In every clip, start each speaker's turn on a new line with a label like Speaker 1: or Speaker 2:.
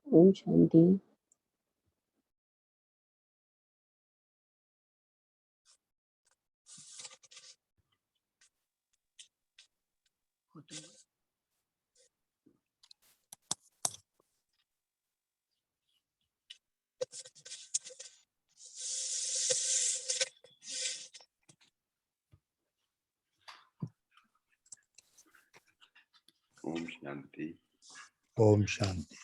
Speaker 1: ओम शांति।
Speaker 2: ओम शांति।
Speaker 3: ओम शांति।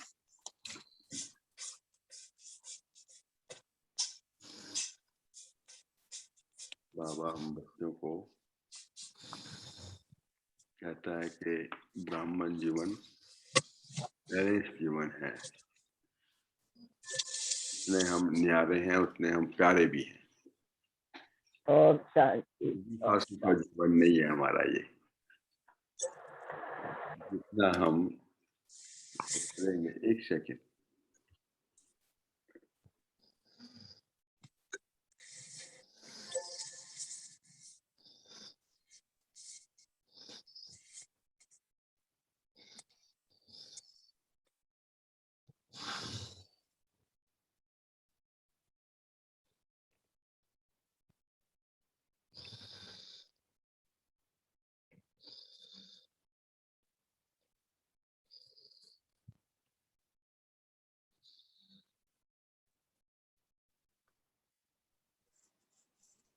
Speaker 2: बाबा हम बच्चों को कहता है कि ब्राह्मण जीवन नरेश जीवन है। जितने हम न्यारे हैं उतने हम प्यारे भी हैं।
Speaker 1: ओम शांति।
Speaker 2: खास का जीवन नहीं है हमारा ये। जितना हम करेंगे, एक सेकंड।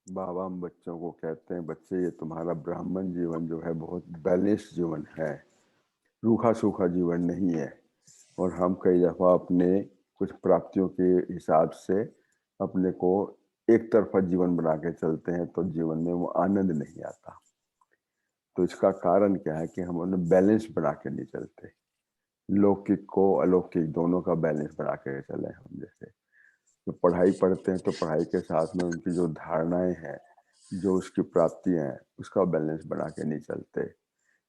Speaker 2: बाबा हम बच्चों को कहते हैं, बच्चे ये तुम्हारा ब्राह्मण जीवन जो है बहुत बैलेंस जीवन है, रूखा सूखा जीवन नहीं है। और हम कई दफा अपने कुछ प्राप्तियों के हिसाब से अपने को एक तरफा जीवन बना के चलते हैं, तो जीवन में वो आनंद नहीं आता। तो इसका कारण क्या है कि हम उन्हें बैलेंस बना के नहीं चलते। लौकिक को अलौकिक दोनों का बैलेंस बना के चले हम। जैसे तो पढ़ाई पढ़ते हैं तो पढ़ाई के साथ में उनकी जो धारणाएं हैं, जो उसकी प्राप्तियां हैं, उसका बैलेंस बना के नहीं चलते।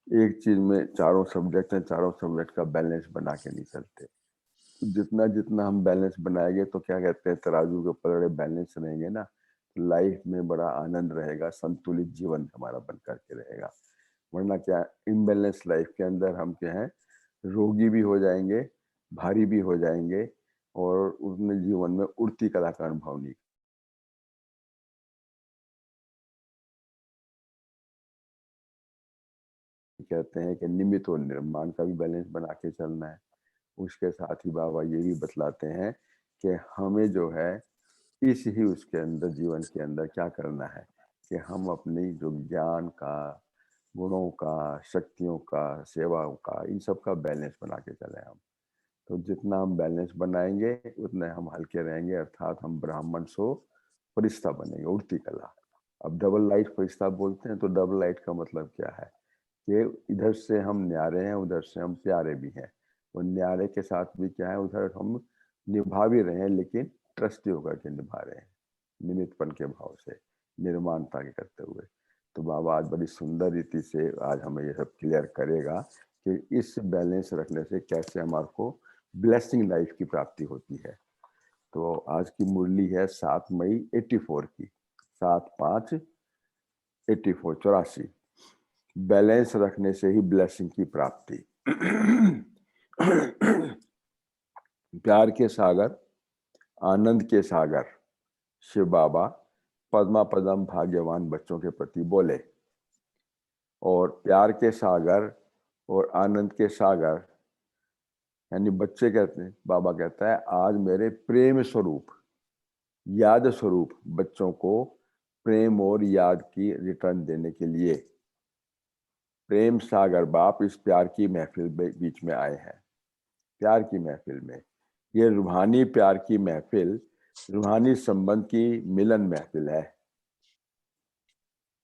Speaker 2: एक चीज में चारों सब्जेक्ट हैं, चारों सब्जेक्ट का बैलेंस बना के नहीं चलते। जितना जितना हम बैलेंस बनाएंगे तो क्या कहते हैं, तराजू के ऊपर बड़े बैलेंस रहेंगे ना, लाइफ में बड़ा आनंद रहेगा, संतुलित जीवन हमारा बन करके रहेगा। वरना क्या, इम्बैलेंस लाइफ के अंदर हम क्या है, रोगी भी हो जाएंगे, भारी भी हो जाएंगे, और उसमें जीवन में उड़ती कला का अनुभव नहीं। कहते हैं कि निमित्त और निर्माण का भी बैलेंस बना के चलना है। उसके साथ ही बाबा ये भी बतलाते हैं कि हमें जो है इस ही उसके अंदर जीवन के अंदर क्या करना है कि हम अपनी जो ज्ञान का, गुणों का, शक्तियों का, सेवाओं का, इन सब का बैलेंस बना के चले हम। तो जितना हम बैलेंस बनाएंगे उतने हम हल्के रहेंगे, अर्थात हम ब्राह्मण सो फरिश्ता बनेंगे, उड़ती कला। अब डबल लाइट फरिश्ता बोलते हैं, तो डबल लाइट का मतलब क्या है कि इधर से हम न्यारे हैं, उधर से हम प्यारे भी हैं। और न्यारे के साथ भी क्या है, उधर हम निभा भी रहे हैं, लेकिन ट्रस्टी होकर के निभा रहे हैं, निमित्तपन के भाव से, निर्माणता के करते हुए। तो बाबा आज बड़ी सुंदर रीति से आज हमें ये सब क्लियर करेगा कि इस बैलेंस रखने से कैसे हमारे को ब्लेसिंग लाइफ की प्राप्ति होती है। तो आज की मुरली है 7 मई 84 की, 7/5/84, 84। बैलेंस रखने से ही ब्लेसिंग की प्राप्ति। प्यार के सागर, आनंद के सागर शिव बाबा पद्मा पदम भाग्यवान बच्चों के प्रति बोले। और प्यार के सागर और आनंद के सागर यानी बच्चे कहते हैं, बाबा कहता है आज मेरे प्रेम स्वरूप, याद स्वरूप बच्चों को प्रेम और याद की रिटर्न देने के लिए प्रेम सागर बाप इस प्यार की महफिल बीच में आए हैं। प्यार की महफिल में, ये रूहानी प्यार की महफिल, रूहानी संबंध की मिलन महफिल है।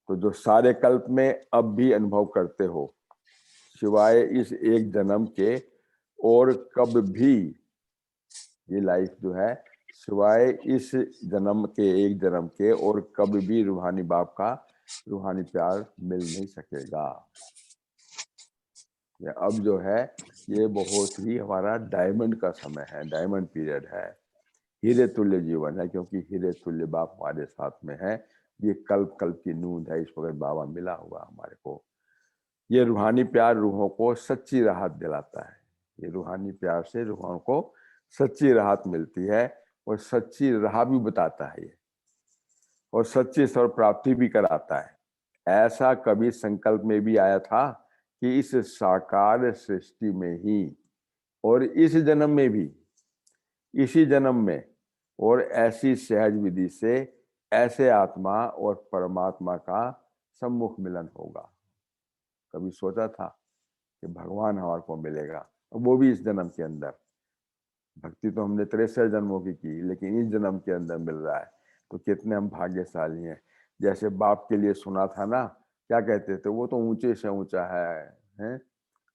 Speaker 2: तो जो सारे कल्प में अब भी अनुभव करते हो, सिवाय इस एक जन्म के और कब भी, ये लाइफ जो है सिवाय इस जन्म के, एक जन्म के और कब भी रूहानी बाप का रूहानी प्यार मिल नहीं सकेगा। ये अब जो है ये बहुत ही हमारा डायमंड का समय है, डायमंड पीरियड है, हीरे तुल्य जीवन है, क्योंकि हीरे तुल्य बाप हमारे साथ में है। ये कल्प कल्प की नींद है, इस वक्त बाबा मिला हुआ हमारे को। ये रूहानी प्यार रूहों को सच्ची राहत दिलाता है। ये रूहानी प्यार से रूहों को सच्ची राहत मिलती है और सच्ची राह भी बताता है ये, और सच्ची स्वर प्राप्ति भी कराता है। ऐसा कभी संकल्प में भी आया था कि इस साकार सृष्टि में ही और इस जन्म में भी, इसी जन्म में और ऐसी सहज विधि से ऐसे आत्मा और परमात्मा का सम्मुख मिलन होगा। कभी सोचा था कि भगवान हमारे को मिलेगा, वो भी इस जन्म के अंदर। भक्ति तो हमने 63 जन्मों की, लेकिन इस जन्म के अंदर मिल रहा है, तो कितने हम भाग्यशाली हैं। जैसे बाप के लिए सुना था ना, क्या कहते थे, वो तो ऊंचे से ऊंचा है,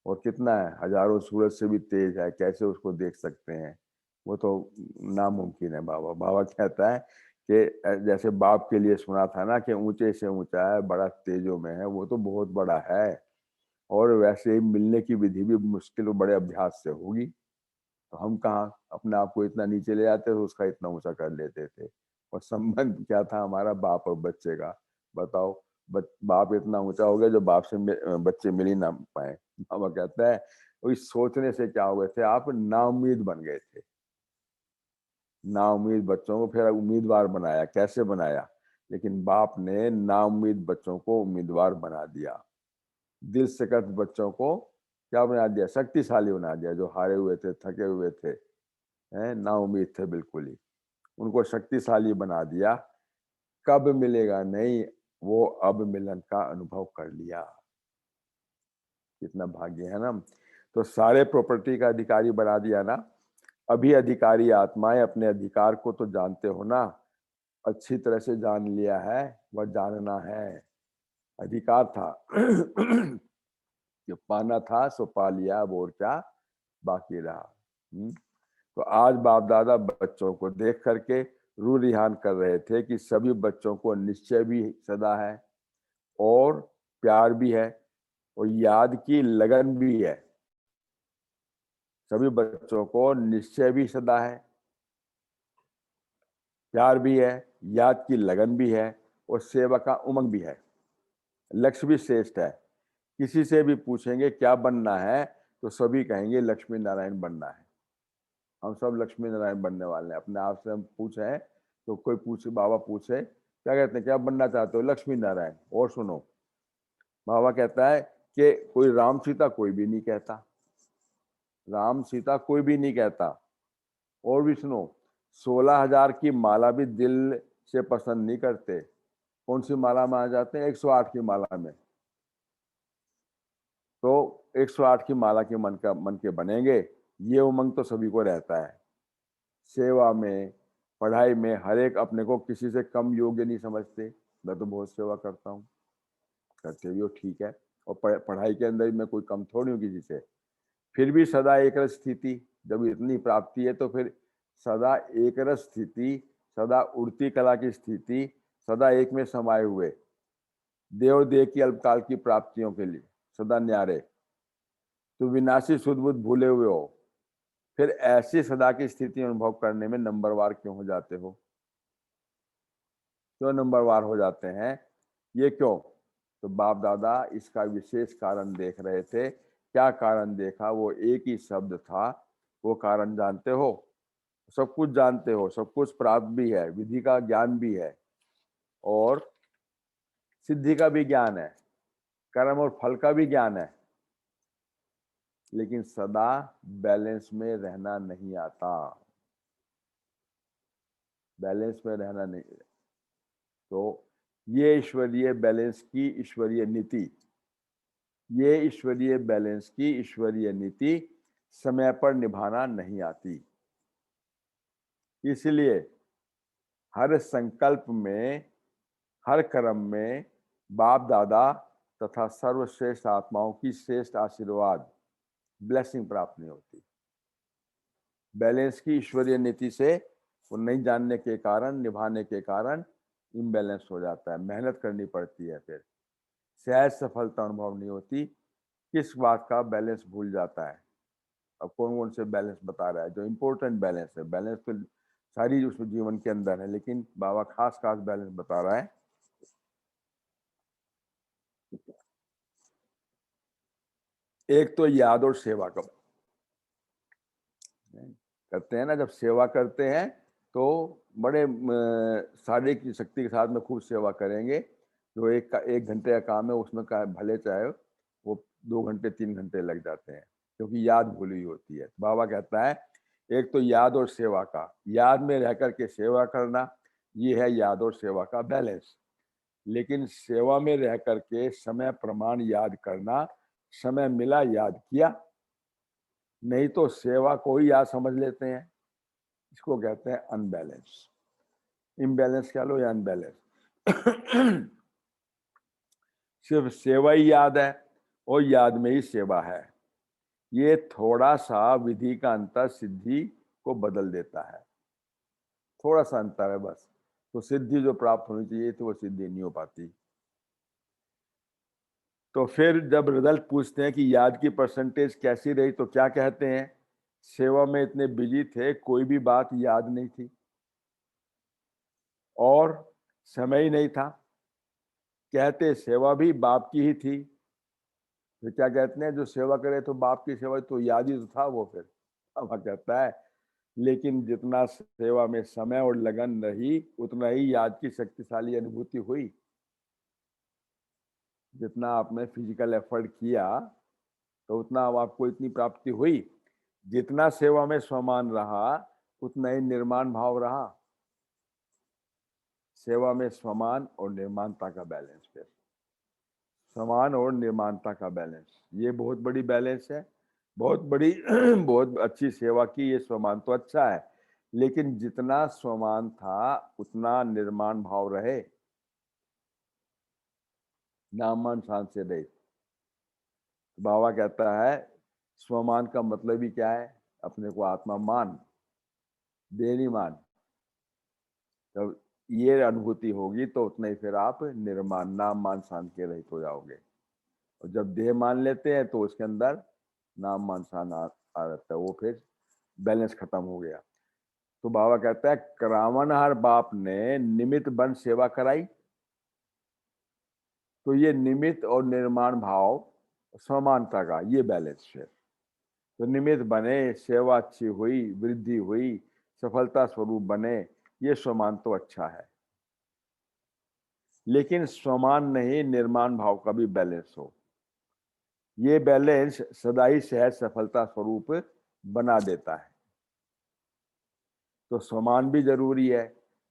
Speaker 2: और कितना है, हजारों सूरज से भी तेज है, कैसे उसको देख सकते हैं, वो तो नामुमकिन है। बाबा बाबा कहता है कि जैसे बाप के लिए सुना था ना कि ऊंचे से ऊंचा है, बड़ा तेजों में है, वो तो बहुत बड़ा है, और वैसे ही मिलने की विधि भी मुश्किल और बड़े अभ्यास से होगी। तो हम कहाँ अपने आप को इतना नीचे ले जाते थे, उसका इतना ऊंचा कर लेते थे। और संबंध क्या था हमारा, बाप और बच्चे का, बताओ। बाप इतना ऊंचा हो गया जो बाप से बच्चे मिल ही ना पाए। बाबा कहता है इस सोचने से क्या हो गए थे, आप नाउम्मीद बन गए थे। नाउम्मीद बच्चों को फिर उम्मीदवार बनाया, कैसे बनाया, लेकिन बाप ने नाउम्मीद बच्चों को उम्मीदवार बना दिया। दिल सकत बच्चों को क्या बना दिया, शक्तिशाली बना दिया। जो हारे हुए थे, थके हुए थे, हैं, नाउम्मीद थे बिल्कुल ही, उनको शक्तिशाली बना दिया। कब मिलेगा नहीं, वो अब मिलन का अनुभव कर लिया। कितना भाग्य है ना। तो सारे प्रॉपर्टी का अधिकारी बना दिया ना। अभी अधिकारी आत्माएं अपने अधिकार को तो जानते हो ना, अच्छी तरह से जान लिया है, वह जानना है। अधिकार था जो पाना था सो पा लिया, अब और क्या बाकी रहा। तो आज बाप दादा बच्चों को देख करके रू रिहान कर रहे थे कि सभी बच्चों को निश्चय भी सदा है, और प्यार भी है, और याद की लगन भी है। सभी बच्चों को निश्चय भी सदा है, प्यार भी है, याद की लगन भी है, और सेवा का उमंग भी है। लक्ष्य भी श्रेष्ठ है। किसी से भी पूछेंगे क्या बनना है, तो सभी कहेंगे लक्ष्मी नारायण बनना है। हम सब लक्ष्मी नारायण बनने वाले हैं। अपने आप से हम पूछे तो कोई पूछे, बाबा पूछे क्या कहते हैं, क्या बनना चाहते हो, लक्ष्मी नारायण। और सुनो, बाबा कहता है कि कोई राम सीता कोई भी नहीं कहता, राम सीता कोई भी नहीं कहता। और भी सुनो, 16,000 की माला भी दिल से पसंद नहीं करते। कौन सी माला में आ जाते हैं, 108 की माला में। तो 108 की माला के मन के बनेंगे, ये उमंग तो सभी को रहता है। सेवा में, पढ़ाई में, हर एक अपने को किसी से कम योग्य नहीं समझते। मैं तो बहुत सेवा करता हूँ, करते भी हो, ठीक है। और पढ़ाई के अंदर मैं कोई कम थोड़ी हूँ किसी से। फिर भी सदा एक रस स्थिति, जब इतनी प्राप्ति है तो फिर सदा एक रस स्थिति, सदा उड़ती कला की स्थिति, सदा एक में समाये हुए, देव देह की अल्पकाल की प्राप्तियों के लिए सदा न्यारे। तो विनाशी शुद्ध बुद्ध भूले हुए हो, फिर ऐसी सदा की स्थिति अनुभव करने में नंबरवार क्यों हो जाते हो? क्यों नंबरवार हो जाते हैं, ये क्यों? तो बाप दादा इसका विशेष कारण देख रहे थे। क्या कारण देखा? वो एक ही शब्द था। वो कारण जानते हो? सब कुछ जानते हो, सब कुछ प्राप्त भी है, विधि का ज्ञान भी है, और सिद्धि का भी ज्ञान है, कर्म और फल का भी ज्ञान है, लेकिन सदा बैलेंस में रहना नहीं आता। बैलेंस में रहना नहीं। तो ये ईश्वरीय बैलेंस की ईश्वरीय नीति, ये ईश्वरीय बैलेंस की ईश्वरीय नीति समय पर निभाना नहीं आती। इसलिए हर संकल्प में, हर कर्म में बाप दादा तथा सर्वश्रेष्ठ आत्माओं की श्रेष्ठ आशीर्वाद, ब्लेसिंग प्राप्त नहीं होती। बैलेंस की ईश्वरीय नीति से वो नहीं जानने के कारण, निभाने के कारण इम्बैलेंस हो जाता है। मेहनत करनी पड़ती है, फिर सहज सफलता अनुभव नहीं होती। किस बात का बैलेंस भूल जाता है। अब कौन कौन से बैलेंस बता रहा है? जो इम्पोर्टेंट बैलेंस है, बैलेंस तो सारी उस जीवन के अंदर है, लेकिन बाबा खास खास बैलेंस बता रहा है। एक तो याद और सेवा का, करते हैं ना, जब सेवा करते हैं तो बड़े शारीरिक शक्ति के साथ में खूब सेवा करेंगे। जो 1 घंटे का काम है उसमें का भले चाहे वो 2 घंटे 3 घंटे लग जाते हैं, क्योंकि याद भूली होती है। बाबा कहता है एक तो याद और सेवा का, याद में रह करके सेवा करना, ये है याद और सेवा का बैलेंस। लेकिन सेवा में रह करके समय प्रमाण याद करना, समय मिला याद किया, नहीं तो सेवा को ही याद समझ लेते हैं। इसको कहते हैं अनबैलेंस। इम्बैलेंस कह लो या अनबैलेंस। सिर्फ सेवा ही याद है और याद में ही सेवा है। ये थोड़ा सा विधि का अंतर सिद्धि को बदल देता है, थोड़ा सा अंतर है बस। तो सिद्धि जो प्राप्त होनी चाहिए थी वो सिद्धि नहीं हो पाती। तो फिर जब रिजल्ट पूछते हैं कि याद की परसेंटेज कैसी रही, तो क्या कहते हैं, सेवा में इतने बिजी थे कोई भी बात याद नहीं थी और समय ही नहीं था। कहते सेवा भी बाप की ही थी। फिर क्या कहते हैं, जो सेवा करे तो बाप की सेवा, तो याद ही तो था वो। फिर बाबा कहता है लेकिन जितना सेवा में समय और लगन रही उतना ही याद की शक्तिशाली अनुभूति हुई। जितना आपने फिजिकल एफर्ट किया तो उतना अब आपको इतनी प्राप्ति हुई। जितना सेवा में स्वमान रहा उतना ही निर्माण भाव रहा। सेवा में स्वमान और निर्माणता का बैलेंस, फिर समान और निर्माणता का बैलेंस, ये बहुत बड़ी बैलेंस है, बहुत बड़ी बहुत अच्छी सेवा की। ये स्वमान तो अच्छा है, लेकिन जितना स्वमान था उतना निर्माण भाव रहे, नामान शान से रहे। बाबा कहता है स्वमान का मतलब ही क्या है, अपने को आत्मा मान, देनी मान। जब ये अनुभूति होगी तो उतना ही फिर आप निर्माण नाम मान शान के रहित हो जाओगे। और जब देह मान लेते हैं तो उसके अंदर नाम मान शान आ जाता है, वो फिर बैलेंस खत्म हो गया। तो बाबा कहता है करावनहार बाप ने निमित्त बन सेवा कराई, तो ये निमित्त और निर्माण भाव समानता का ये बैलेंस है। तो निमित्त बने, सेवा अच्छी हुई, वृद्धि हुई, सफलता स्वरूप बने, ये समान तो अच्छा है। लेकिन समान नहीं, निर्माण भाव का भी बैलेंस हो। ये बैलेंस सदा ही सहज सफलता स्वरूप बना देता है। तो समान भी जरूरी है,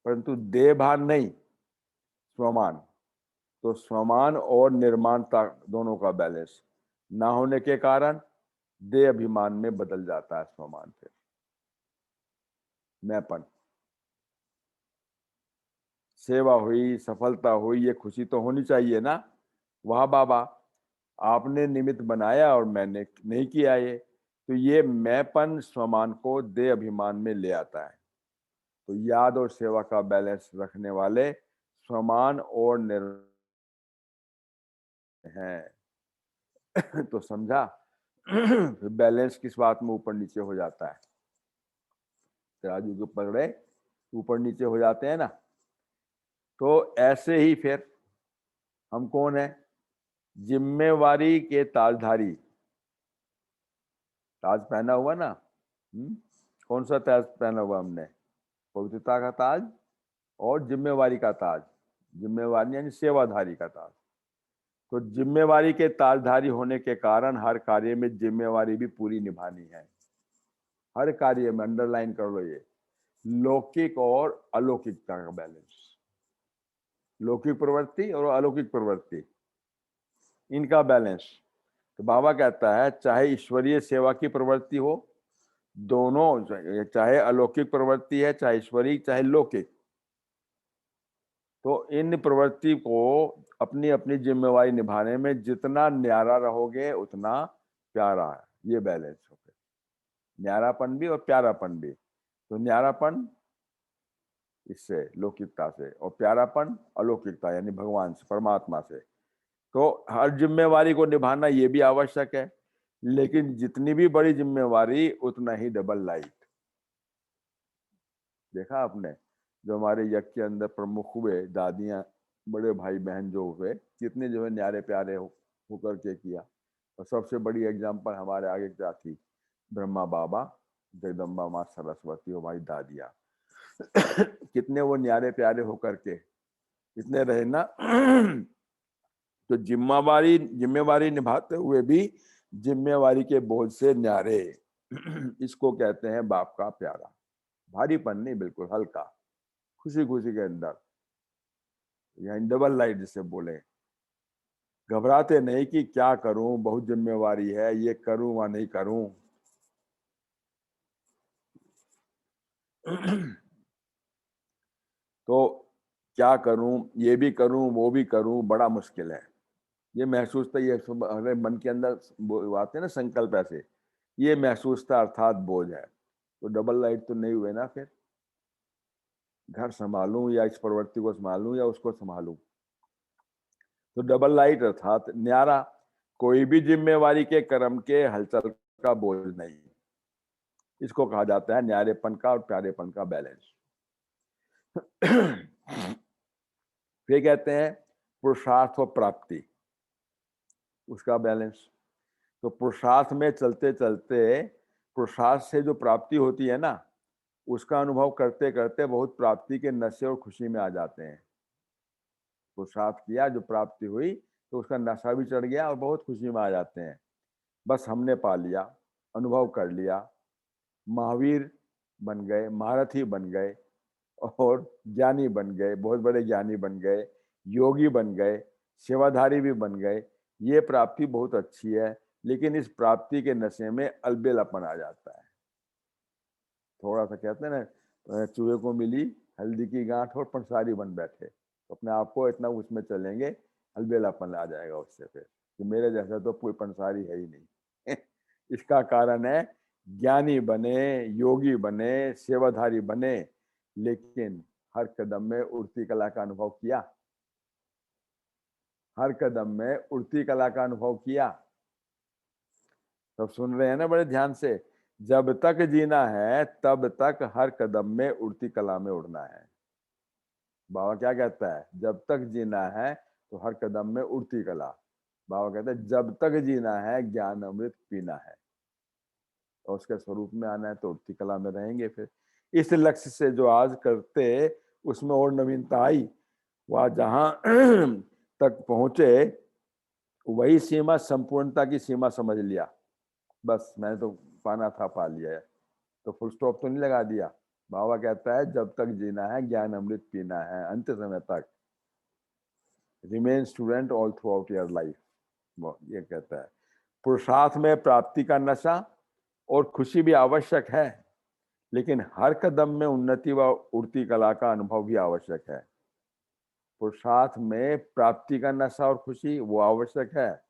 Speaker 2: परंतु देह भान नहीं, स्वमान। तो स्वमान और निर्माणता दोनों का बैलेंस ना होने के कारण देह अभिमान में बदल जाता है स्वमान, फिर मैंपन। सेवा हुई, सफलता हुई, ये खुशी तो होनी चाहिए ना। वाह बाबा, आपने निमित्त बनाया और मैंने नहीं किया ये, तो ये मैंपन स्वमान को देह अभिमान में ले आता है। तो याद और सेवा का बैलेंस रखने वाले स्वमान और हैं। तो समझा। बैलेंस किस बात में ऊपर नीचे हो जाता है, तराजू के पकड़े ऊपर नीचे हो जाते हैं ना। तो ऐसे ही फिर हम कौन है, जिम्मेवारी के ताजधारी। ताज पहना हुआ ना, कौन सा ताज पहना हुआ हमने, पवित्रता का ताज और जिम्मेवारी का ताज। जिम्मेवारी यानी सेवाधारी का ताज। तो जिम्मेवारी के ताजधारी होने के कारण हर कार्य में जिम्मेवारी भी पूरी निभानी है। हर कार्य में अंडरलाइन कर लो ये, लौकिक और अलौकिकता का बैलेंस। लौकिक प्रवृत्ति और अलौकिक प्रवृत्ति, इनका बैलेंस। तो बाबा कहता है चाहे ईश्वरीय सेवा की प्रवृत्ति हो, दोनों, चाहे अलौकिक प्रवृत्ति है, चाहे ईश्वरीय चाहे लौकिक, तो इन प्रवृत्ति को अपनी अपनी जिम्मेवारी निभाने में जितना न्यारा रहोगे उतना प्यारा है। ये बैलेंस हो गया, न्यारापन भी और प्यारापन भी। तो न्यारापन इससे, लौकिकता से, और प्यारापन अलौकिकता यानी भगवान से, परमात्मा से। तो हर जिम्मेवारी को निभाना ये भी आवश्यक है, लेकिन जितनी भी बड़ी जिम्मेवारी उतना ही डबल लाइट। देखा आपने, जो हमारे यज्ञ के अंदर प्रमुख हुए, दादियां, बड़े भाई बहन जो हुए, कितने जो है न्यारे प्यारे होकर के किया। और सबसे बड़ी एग्जाम्पल हमारे आगे क्या थी, ब्रह्मा बाबा जगदम्बा माँ सरस्वती हमारी दादियाँ कितने वो न्यारे प्यारे होकर के कितने रहे ना तो जिम्मेवारी निभाते हुए भी जिम्मेवारी के बोझ से न्यारे इसको कहते हैं बाप का प्यारा। भारीपन नहीं, बिल्कुल हल्का, खुशी खुशी के अंदर, यानी डबल लाइट जिसे बोले। घबराते नहीं कि क्या करूं, बहुत जिम्मेवारी है, ये करूं या नहीं करूं। तो क्या करूं, ये भी करूं वो भी करूं, बड़ा मुश्किल है। ये महसूस था, ये हमारे मन के अंदर आते हैं ना संकल्प ऐसे, ये महसूस था अर्थात बोझ है। तो डबल लाइट तो नहीं हुए ना। फिर घर संभालूं या इस प्रवृत्ति को संभालूं या उसको संभालूं। तो डबल लाइट अर्थात न्यारा, कोई भी जिम्मेवारी के कर्म के हलचल का बोझ नहीं। इसको कहा जाता है न्यारेपन का और प्यारेपन का बैलेंस। फिर कहते हैं पुरुषार्थ व प्राप्ति, उसका बैलेंस। तो पुरुषार्थ में चलते चलते पुरुषार्थ से जो प्राप्ति होती है ना, उसका अनुभव करते करते बहुत प्राप्ति के नशे और खुशी में आ जाते हैं। पुरुषार्थ किया, जो प्राप्ति हुई तो उसका नशा भी चढ़ गया और बहुत खुशी में आ जाते हैं। बस हमने पा लिया, अनुभव कर लिया, महावीर बन गए, महारथी बन गए और ज्ञानी बन गए, बहुत बड़े ज्ञानी बन गए, योगी बन गए, सेवाधारी भी बन गए। ये प्राप्ति बहुत अच्छी है, लेकिन इस प्राप्ति के नशे में अलबेलापन आ जाता है। थोड़ा सा कहते हैं ना, चूहे को मिली हल्दी की गांठ और पंसारी बन बैठे, तो अपने आप को इतना उसमें चलेंगे, अलबेलापन आ जाएगा उससे फिर कि मेरे जैसा तो कोई पंसारी है ही नहीं। इसका कारण है ज्ञानी बने, योगी बने, सेवाधारी बने, लेकिन हर कदम में उड़ती कला का अनुभव किया। हर कदम में उड़ती कला का अनुभव किया। सब सुन रहे हैं ना बड़े ध्यान से। जब तक जीना है तब तक हर कदम में उड़ती कला में उड़ना है। बाबा क्या कहता है, जब तक जीना है तो हर कदम में उड़ती कला। बाबा कहते हैं जब तक जीना है ज्ञान अमृत पीना है, और उसके स्वरूप में आना है तो उड़ती कला में रहेंगे। फिर इस लक्ष्य से जो आज करते उसमें और नवीनता आई, वह जहां तक पहुंचे वही सीमा संपूर्णता की सीमा समझ लिया। बस मैंने तो पाना था, पा लिया है, तो फुल स्टॉप तो नहीं लगा दिया। बाबा कहता है जब तक जीना है ज्ञान अमृत पीना है, अंत समय तक। Remain student all through out your life, ये कहता है। पुरुषार्थ में प्राप्ति का नशा और खुशी भी आवश्यक है, लेकिन हर कदम में उन्नति व उड़ती कला का अनुभव भी आवश्यक है। पुरुषार्थ में प्राप्ति का नशा और खुशी वो आवश्यक है,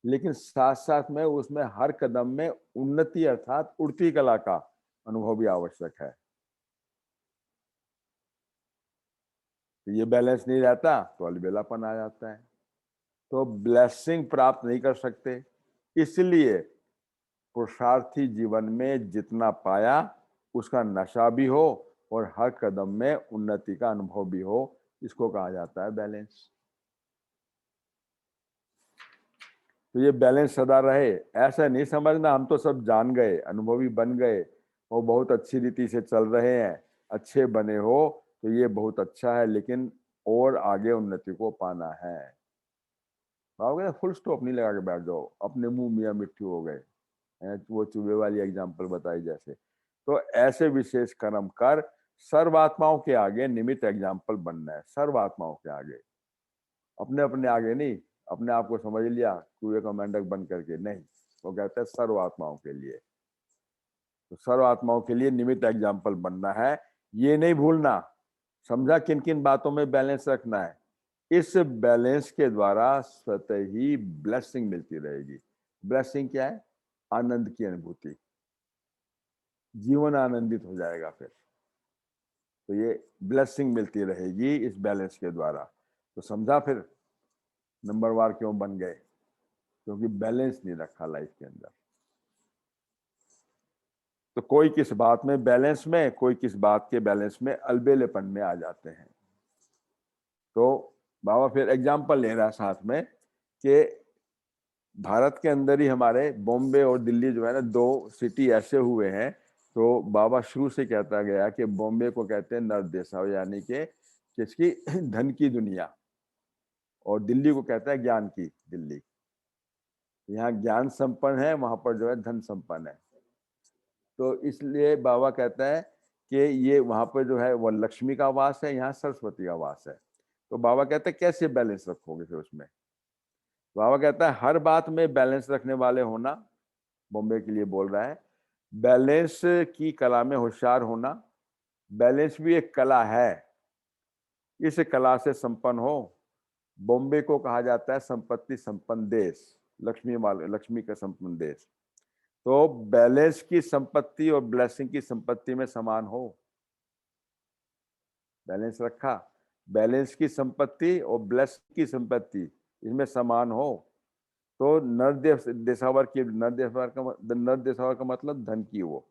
Speaker 2: लेकिन साथ साथ में उसमें हर कदम में उन्नति अर्थात उड़ती कला का अनुभव भी आवश्यक है। तो ये बैलेंस नहीं रहता तो अलबेलापन आ जाता है, तो ब्लेसिंग प्राप्त नहीं कर सकते। इसलिए पुरुषार्थी जीवन में जितना पाया उसका नशा भी हो और हर कदम में उन्नति का अनुभव भी हो, इसको कहा जाता है बैलेंस। तो ये बैलेंस सदा रहे। ऐसा नहीं समझना हम तो सब जान गए, अनुभवी बन गए और बहुत अच्छी रीति से चल रहे हैं, अच्छे बने हो तो ये बहुत अच्छा है, लेकिन और आगे उन्नति को पाना है। भावोगे ना, फुल स्टॉप नहीं लगा के बैठ जाओ, अपने मुंह मियाँ मिट्टू हो गए, वो चूहे वाली एग्जाम्पल बताई जैसे। तो ऐसे विशेष कर्म कर सर्वात्माओं के आगे निमित्त एग्जाम्पल बनना है। सर्वात्माओं के आगे, अपने अपने आगे नहीं। अपने आप को समझ लिया चूहे का मेंढक बन करके नहीं, वो कहते हैं सर्वात्माओं के लिए। तो सर्वात्माओं के लिए निमित्त एग्जाम्पल बनना है। ये नहीं भूलना, समझा, किन किन बातों में बैलेंस रखना है। इस बैलेंस के द्वारा स्वतः ही ब्लेसिंग मिलती रहेगी। ब्लेसिंग क्या है? आनंद की अनुभूति, जीवन आनंदित हो जाएगा फिर। तो ये ब्लेसिंग मिलती रहेगी इस बैलेंस के द्वारा। तो समझा फिर नंबरवार क्यों बन गए? क्योंकि बैलेंस नहीं रखा लाइफ के अंदर। तो कोई किस बात में बैलेंस में, कोई किस बात के बैलेंस में अलबेलेपन में आ जाते हैं। तो बाबा फिर एग्जाम्पल ले रहा है साथ में कि भारत के अंदर ही हमारे बॉम्बे और दिल्ली जो है ना, दो सिटी ऐसे हुए हैं तो बाबा शुरू से कहता गया कि बॉम्बे को कहते हैं नरदेशा, यानी कि किसकी? धन की दुनिया। और दिल्ली को कहता है ज्ञान की दिल्ली। यहाँ ज्ञान संपन्न है, वहां पर जो है धन संपन्न है। तो इसलिए बाबा कहता है कि ये वहां पर जो है वो लक्ष्मी का वास है, यहाँ सरस्वती का वास है। तो बाबा कहते हैं कैसे बैलेंस रखोगे फिर उसमें? बाबा कहता है हर बात में बैलेंस रखने वाले होना, बॉम्बे के लिए बोल रहा है। बैलेंस की कला में होशियार होना। बैलेंस भी एक कला है, इस कला से संपन्न हो। बॉम्बे को कहा जाता है संपत्ति संपन्न देश, लक्ष्मी का संपन्न देश। तो बैलेंस की संपत्ति और ब्लेसिंग की संपत्ति में समान हो। बैलेंस रखा, बैलेंस की संपत्ति और ब्लेस की संपत्ति इसमें समान हो। तो नरदेशावर का मतलब धन की वो।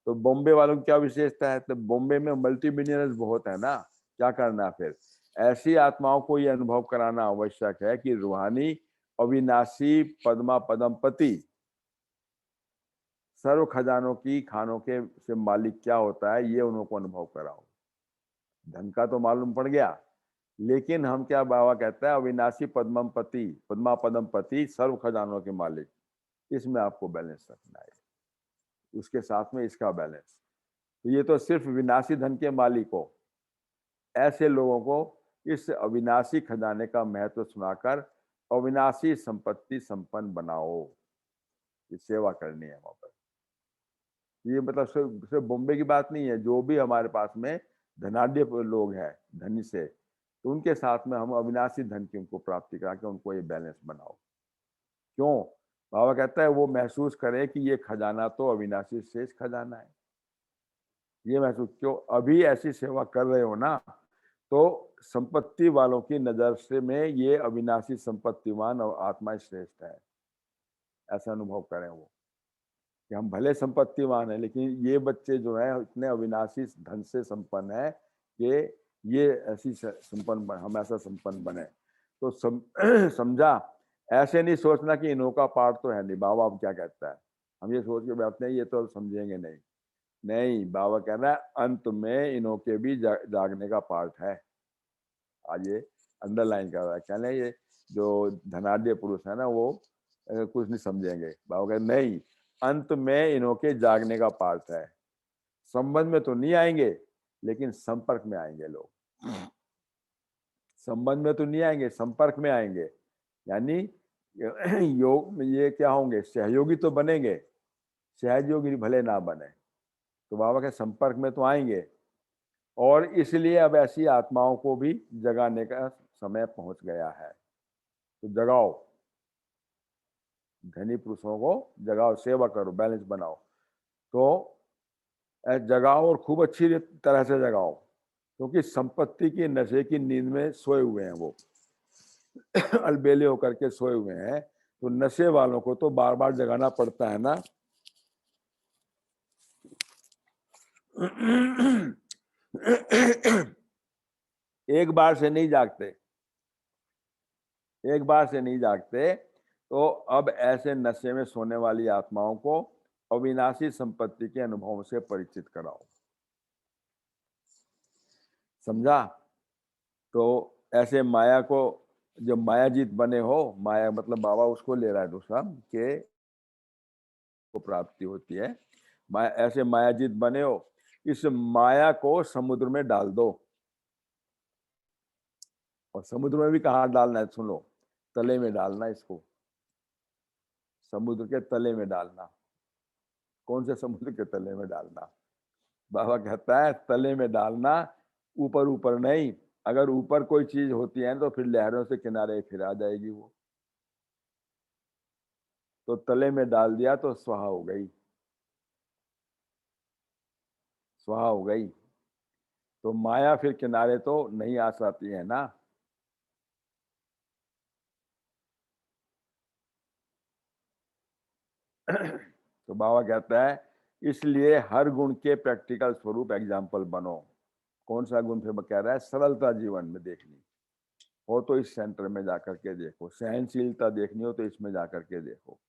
Speaker 2: तो बॉम्बे वालों की क्या विशेषता है? तो बॉम्बे में मल्टी मिलियनर्स बहुत है ना, क्या करना फिर? ऐसी आत्माओं को यह अनुभव कराना आवश्यक है कि रूहानी अविनाशी पद्मा पदमपति सर्व खजानों की खानों के से मालिक क्या होता है, ये उनको अनुभव कराओ। धन का तो मालूम पड़ गया, लेकिन हम क्या बाबा कहता है अविनाशी पद्मा पदमपति सर्व खजानों के मालिक, इसमें आपको बैलेंस रखना है। उसके साथ में इसका बैलेंस। तो ये तो सिर्फ विनाशी धन के मालिक हो, ऐसे लोगों को इस अविनाशी खजाने का महत्व सुनाकर अविनाशी संपत्ति संपन्न बनाओ। ये सेवा करनी है वहां पर। ये मतलब सिर्फ बॉम्बे की बात नहीं है, जो भी हमारे पास में धनाढ्य लोग हैं धनी से, तो उनके साथ में हम अविनाशी धन की उनको प्राप्ति करा के उनको ये बैलेंस बनाओ। क्यों? बाबा कहता है वो महसूस करें कि ये खजाना तो अविनाशी शेष खजाना है। ये महसूस क्यों? अभी ऐसी सेवा कर रहे हो ना, तो संपत्ति वालों की नजर से में ये अविनाशी संपत्तिवान और आत्मा श्रेष्ठ है, ऐसा अनुभव करें वो कि हम भले संपत्तिवान हैं, लेकिन ये बच्चे जो है इतने अविनाशी धन से संपन्न है कि ये ऐसी संपन्न हम ऐसा संपन्न बने। तो समझा? ऐसे नहीं सोचना कि इन्हों का पार्ट तो है नहीं। बाबा अब क्या कहता है? हम ये सोच के बैठते हैं ये तो समझेंगे नहीं। नहीं, बाबा कह रहा है अंत में इन्हों के भी जागने का पार्ट है। आज ये अंडरलाइन कर रहा है, कहने ये जो धनाढ्य पुरुष है ना वो कुछ नहीं समझेंगे। बाबा कह नहीं, अंत में इन्हों के जागने का पार्ट है। संबंध में तो नहीं आएंगे, लेकिन संपर्क में आएंगे लोग। संबंध में तो नहीं आएंगे, संपर्क में आएंगे। यानी योग ये क्या होंगे? सहयोगी तो बनेंगे, सहयोगी भले ना बने। तो बाबा के संपर्क में तो आएंगे। और इसलिए अब ऐसी आत्माओं को भी जगाने का समय पहुंच गया है। तो जगाओ, धनी पुरुषों को जगाओ, सेवा करो, बैलेंस बनाओ। तो जगाओ और खूब अच्छी तरह से जगाओ, क्योंकि संपत्ति की नशे की नींद में सोए हुए हैं वो अलबेले होकर के सोए हुए हैं। तो नशे वालों को तो बार बार जगाना पड़ता है ना। एक बार से नहीं जागते, एक बार से नहीं जागते। तो अब ऐसे नशे में सोने वाली आत्माओं को अविनाशी संपत्ति के अनुभवों से परिचित कराओ। समझा? तो ऐसे माया को, जब मायाजीत बने हो, माया मतलब बाबा उसको ले रहा है दूसरा के को प्राप्ति होती है। ऐसे मायाजीत बने हो, इस माया को समुद्र में डाल दो। और समुद्र में भी कहाँ डालना है? सुनो, तले में डालना इसको, समुद्र के तले में डालना। कौन से समुद्र के तले में डालना? बाबा कहता है तले में डालना, ऊपर ऊपर नहीं। अगर ऊपर कोई चीज होती है तो फिर लहरों से किनारे फिर आ जाएगी वो। तो तले में डाल दिया तो स्वाहा हो गई, स्वाहा हो गई। तो माया फिर किनारे तो नहीं आ सकती है ना। तो बाबा कहता है इसलिए हर गुण के प्रैक्टिकल स्वरूप एग्जाम्पल बनो। कौन सा गुण? फिर कह रहा है सरलता जीवन में देखनी हो तो इस सेंटर में जाकर के देखो, सहनशीलता देखनी हो तो इसमें जाकर के देखो।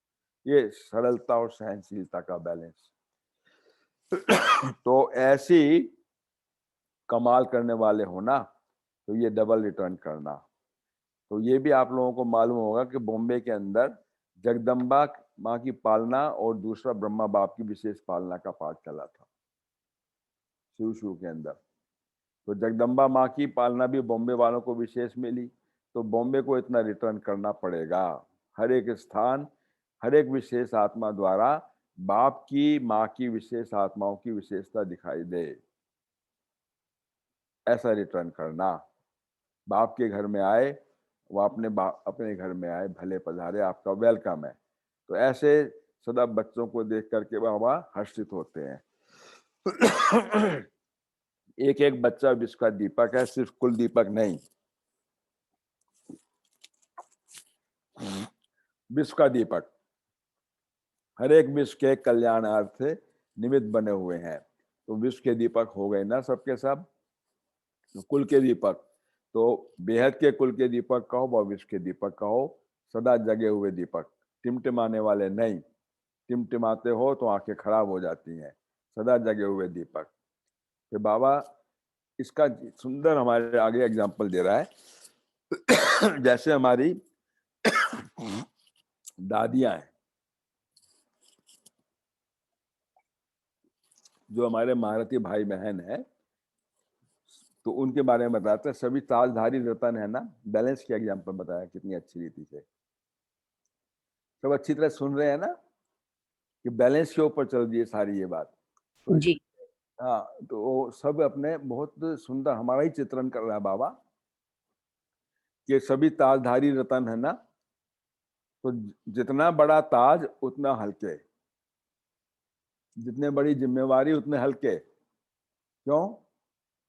Speaker 2: ये सरलता और सहनशीलता का बैलेंस। तो ऐसी कमाल करने वाले हो ना, तो ये डबल रिटर्न करना। तो ये भी आप लोगों को मालूम होगा कि बॉम्बे के अंदर जगदम्बा माँ की पालना और दूसरा ब्रह्मा बाप की विशेष पालना का पाठ चला था शुरू शुरू के अंदर। तो जगदम्बा माँ की पालना भी बॉम्बे वालों को विशेष मिली, तो बॉम्बे को इतना रिटर्न करना पड़ेगा। हर एक स्थान, हर एक विशेष आत्मा द्वारा बाप की माँ की विशेष आत्माओं की विशेषता दिखाई दे, ऐसा रिटर्न करना। बाप के घर में आए, वो अपने घर में आए, भले पधारे, आपका वेलकम है। तो ऐसे सदा बच्चों को देख करके बाबा हर्षित होते हैं। एक एक बच्चा विश्व का दीपक है, सिर्फ कुल दीपक नहीं, विश्व का दीपक। हर एक विश्व के कल्याणार्थ निमित्त बने हुए हैं। तो विश्व के दीपक हो गए ना सबके सब। तो कुल के दीपक, तो बेहद के कुल के दीपक कहो व विश्व के दीपक कहो, सदा जगे हुए दीपक, टिमटिमाने वाले नहीं। टिमटिमाते हो तो आंखें खराब हो जाती हैं। सदा जगे हुए दीपक। फिर बाबा इसका सुंदर हमारे आगे एग्जाम्पल दे रहा है। जैसे हमारी दादियां हैं, जो हमारे महारथी भाई बहन है, तो उनके बारे में बताते हैं। सभी ताजधारी रतन है ना, बैलेंस की एग्जाम्पल बताया कितनी अच्छी रीति से। सब अच्छी तरह सुन रहे हैं ना कि बैलेंस के ऊपर चल रही है सारी ये बात। तो
Speaker 1: जी।
Speaker 2: हाँ, तो सब अपने बहुत सुंदर हमारा ही चित्रण कर रहा है बाबा कि सभी ताजधारी रतन है ना। तो जितना बड़ा ताज उतना हल्के, जितने बड़ी जिम्मेवारी उतने हल्के। क्यों?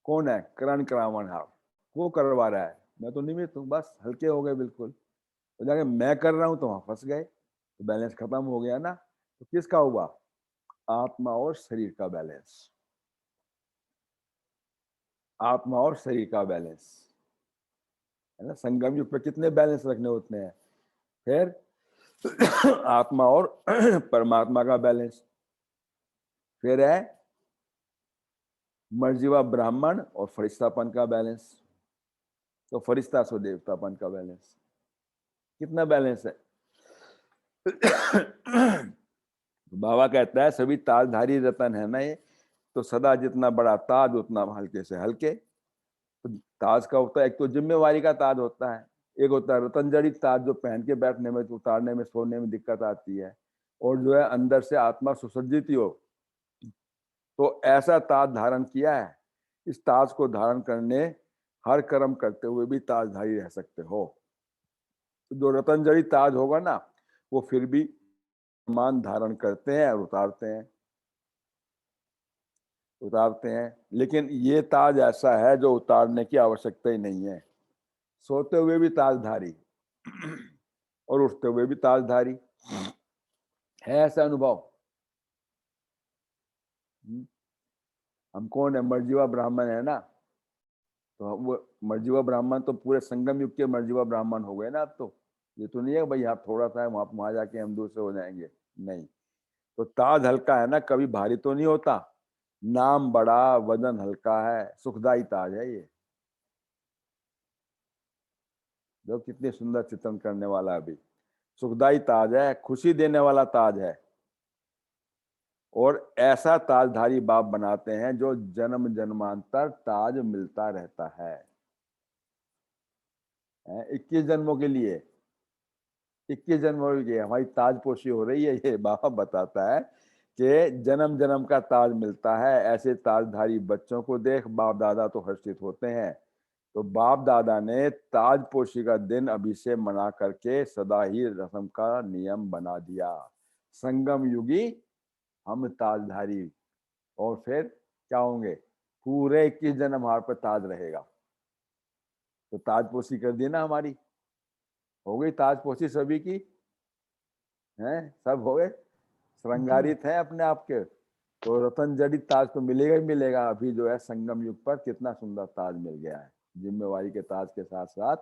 Speaker 2: कौन है? करण करावण हार, वो करवा रहा है, मैं तो निमित्त हूँ, बस हल्के हो गए बिल्कुल। तो जाके मैं कर रहा हूँ तो वहां फंस गए, तो बैलेंस खत्म हो गया ना। तो किसका हुआ? आत्मा और शरीर का बैलेंस। आत्मा और शरीर का बैलेंस है ना। संगम युग पे कितने बैलेंस रखने होते हैं? फिर आत्मा और परमात्मा का बैलेंस। फिर है मर्जीवा ब्राह्मण और फरिश्तापन का बैलेंस। तो फरिश्ता सो देवतापन का बैलेंस। कितना बैलेंस है? बाबा कहता है सभी ताजधारी रतन है ना ये, तो सदा जितना बड़ा ताज उतना हल्के से हल्के। तो ताज का होता है, एक तो जिम्मेवारी का ताज होता है, एक होता है रतन जड़ित ताज जो पहन के बैठने में, उतारने में, सोने में दिक्कत आती है, और जो है अंदर से आत्मा सुसज्जित ही हो। तो ऐसा ताज धारण किया है। इस ताज को धारण करने, हर कर्म करते हुए भी ताजधारी रह सकते हो। तो जो रतन जड़ित ताज होगा ना, वो फिर भी मान धारण करते हैं और उतारते हैं। लेकिन ये ताज ऐसा है जो उतारने की आवश्यकता ही नहीं है। सोते हुए भी ताजधारी और उठते हुए भी ताजधारी है, ऐसा अनुभव। हम कौन है? मर्जीवा ब्राह्मण है ना। तो वो मर्जीवा ब्राह्मण तो पूरे संगम युग के मर्जीवा ब्राह्मण हो गए ना अब तो। ये तो नहीं है भाई आप थोड़ा सा है वहां जाके हम दूसरे हो जाएंगे, नहीं। तो ताज हल्का है ना, कभी भारी तो नहीं होता। नाम बड़ा, वजन हल्का है, सुखदाई ताज है ये। जो कितने सुंदर चित्रण करने वाला अभी। सुखदाई ताज है, खुशी देने वाला ताज है। और ऐसा ताजधारी बाप बनाते हैं जो जन्म जन्मांतर ताज मिलता रहता है। 21 जन्मों के लिए, 21 जन्मों के लिए हमारी ताजपोशी हो रही है। ये बाबा बताता है कि जन्म जन्म का ताज मिलता है। ऐसे ताजधारी बच्चों को देख बाप दादा तो हर्षित होते हैं। तो बाप दादा ने ताजपोशी का दिन अभी से मना करके सदा ही रस्म का नियम बना दिया। संगम युगी हम ताजधारी, और फिर क्या होंगे? पूरे 21 जन्म हमारे पर ताज रहेगा। तो ताजपोशी कर दी ना हमारी, हो गई ताजपोशी सभी की, हैं सब हो गए, श्रृंगारित है अपने आप के। तो रतन जड़ित ताज तो मिलेगा ही मिलेगा। अभी जो है संगम युग पर कितना सुंदर ताज मिल गया है। जिम्मेवारी के ताज के साथ साथ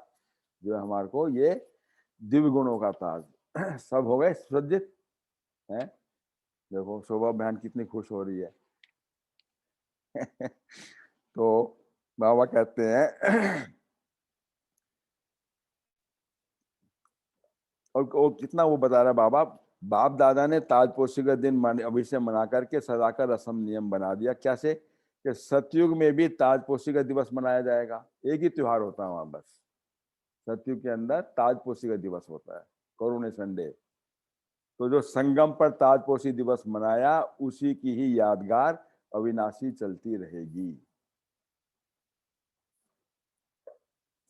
Speaker 2: जो है हमारे को ये दिव्य गुणों का ताज सब हो गए सुसज्जित है। देखो शोभा बहन कितनी खुश हो रही है। तो बाबा कहते हैं और कितना वो बता रहा है बाबा, बाप दादा ने ताजपोशी का दिन अभिषेक मना करके सदा का रस्म नियम बना दिया। कैसे कि सतयुग में भी ताजपोशी का दिवस मनाया जाएगा, एक ही त्योहार होता है वहां बस। सतयुग के अंदर ताजपोशी का दिवस होता है, करुणे संडे। तो जो संगम पर ताजपोशी दिवस मनाया, उसी की ही यादगार अविनाशी चलती रहेगी।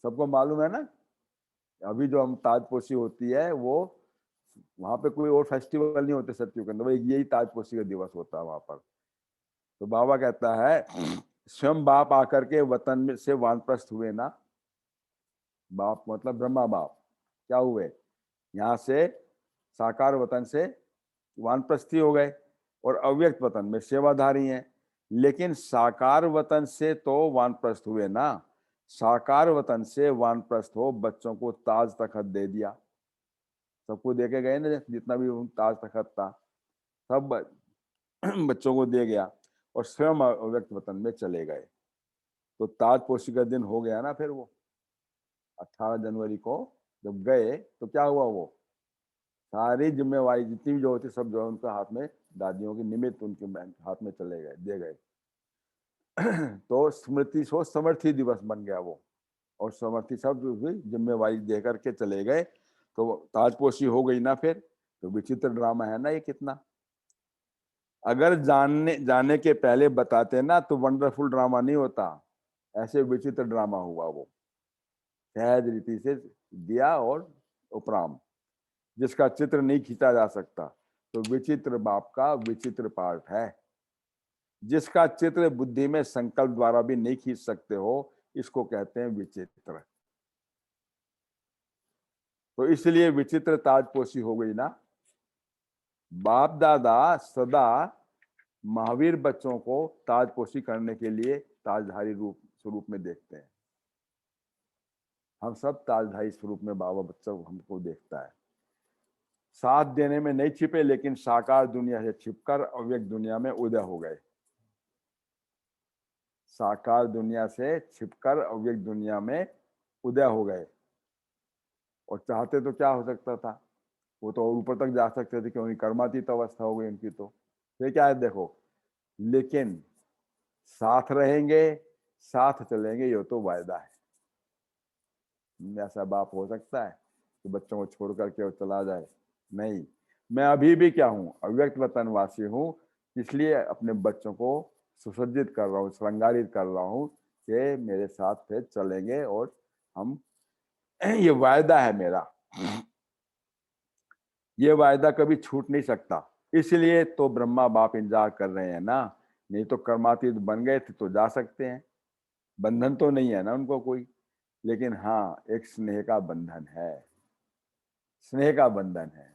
Speaker 2: सबको मालूम है ना, अभी जो हम ताजपोशी होती है वो वहां पे कोई और फेस्टिवल नहीं होते सतयुग के अंदर, यही ताजपोशी का दिवस होता है वहां पर। तो बाबा कहता है स्वयं बाप आकर के वतन में से वानप्रस्थ हुए ना, बाप मतलब ब्रह्मा बाप क्या हुए, यहाँ से साकार वतन से वानप्रस्थी हो गए और अव्यक्त वतन में सेवाधारी हैं। लेकिन साकार वतन से तो वानप्रस्थ हुए ना, साकार वतन से वानप्रस्थ हो बच्चों को ताज तखत दे दिया। सबको दे के गए ना, जितना भी ताज तखत था सब बच्चों को दे गया और स्वयं अव्यक्त वतन में चले गए। तो ताजपोशी का दिन हो गया ना फिर वो 18 जनवरी को जब गए तो क्या हुआ, वो सारी जिम्मेवारी जितनी भी जो होती सब जो है उनके हाथ में, दादियों के निमित्त उनके हाथ में चले गए, दे गए। तो स्मृति सो समर्थी दिवस बन गया वो, और समर्थी सब भी जिम्मेवारी दे करके चले गए। तो ताजपोशी हो गई ना फिर। तो विचित्र ड्रामा है ना ये कितना। अगर जाने के पहले बताते ना तो वंडरफुल ड्रामा नहीं होता, ऐसे विचित्र ड्रामा हुआ वो, सहज रीति से दिया और उपराम, जिसका चित्र नहीं खींचा जा सकता। तो विचित्र बाप का विचित्र पार्ट है, जिसका चित्र बुद्धि में संकल्प द्वारा भी नहीं खींच सकते हो, इसको कहते हैं विचित्र। तो इसलिए विचित्र ताजपोशी हो गई ना। बाप दादा सदा महावीर बच्चों को ताजपोशी करने के लिए ताजधारी रूप स्वरूप में देखते हैं। हम सब ताजधारी स्वरूप में बाबा बच्चों हमको देखता है। साथ देने में नहीं छिपे, लेकिन साकार दुनिया से छिपकर अव्यक्त दुनिया में उदय हो गए। साकार दुनिया से छिपकर अव्यक्त दुनिया में उदय हो गए। और चाहते तो क्या हो सकता था, वो तो ऊपर तक जा सकते थे, क्योंकि कर्मातीत अवस्था हो गई उनकी। तो फिर क्या है देखो, लेकिन साथ रहेंगे, साथ चलेंगे, ये तो वायदा है। ऐसा बाप हो सकता है कि बच्चों को छोड़ करके वो चला जाए? नहीं। मैं अभी भी क्या हूँ, अव्यक्त वतनवासी हूँ, इसलिए अपने बच्चों को सुसज्जित कर रहा हूँ, श्रृंगारित कर रहा हूँ कि मेरे साथ फिर चलेंगे और हम ये वायदा है मेरा, ये वायदा कभी छूट नहीं सकता। इसलिए तो ब्रह्मा बाप इंतजार कर रहे हैं ना, नहीं तो कर्मातीत बन गए थे तो जा सकते हैं, बंधन तो नहीं है ना उनको कोई। लेकिन हाँ, एक स्नेह का बंधन है, स्नेह का बंधन है,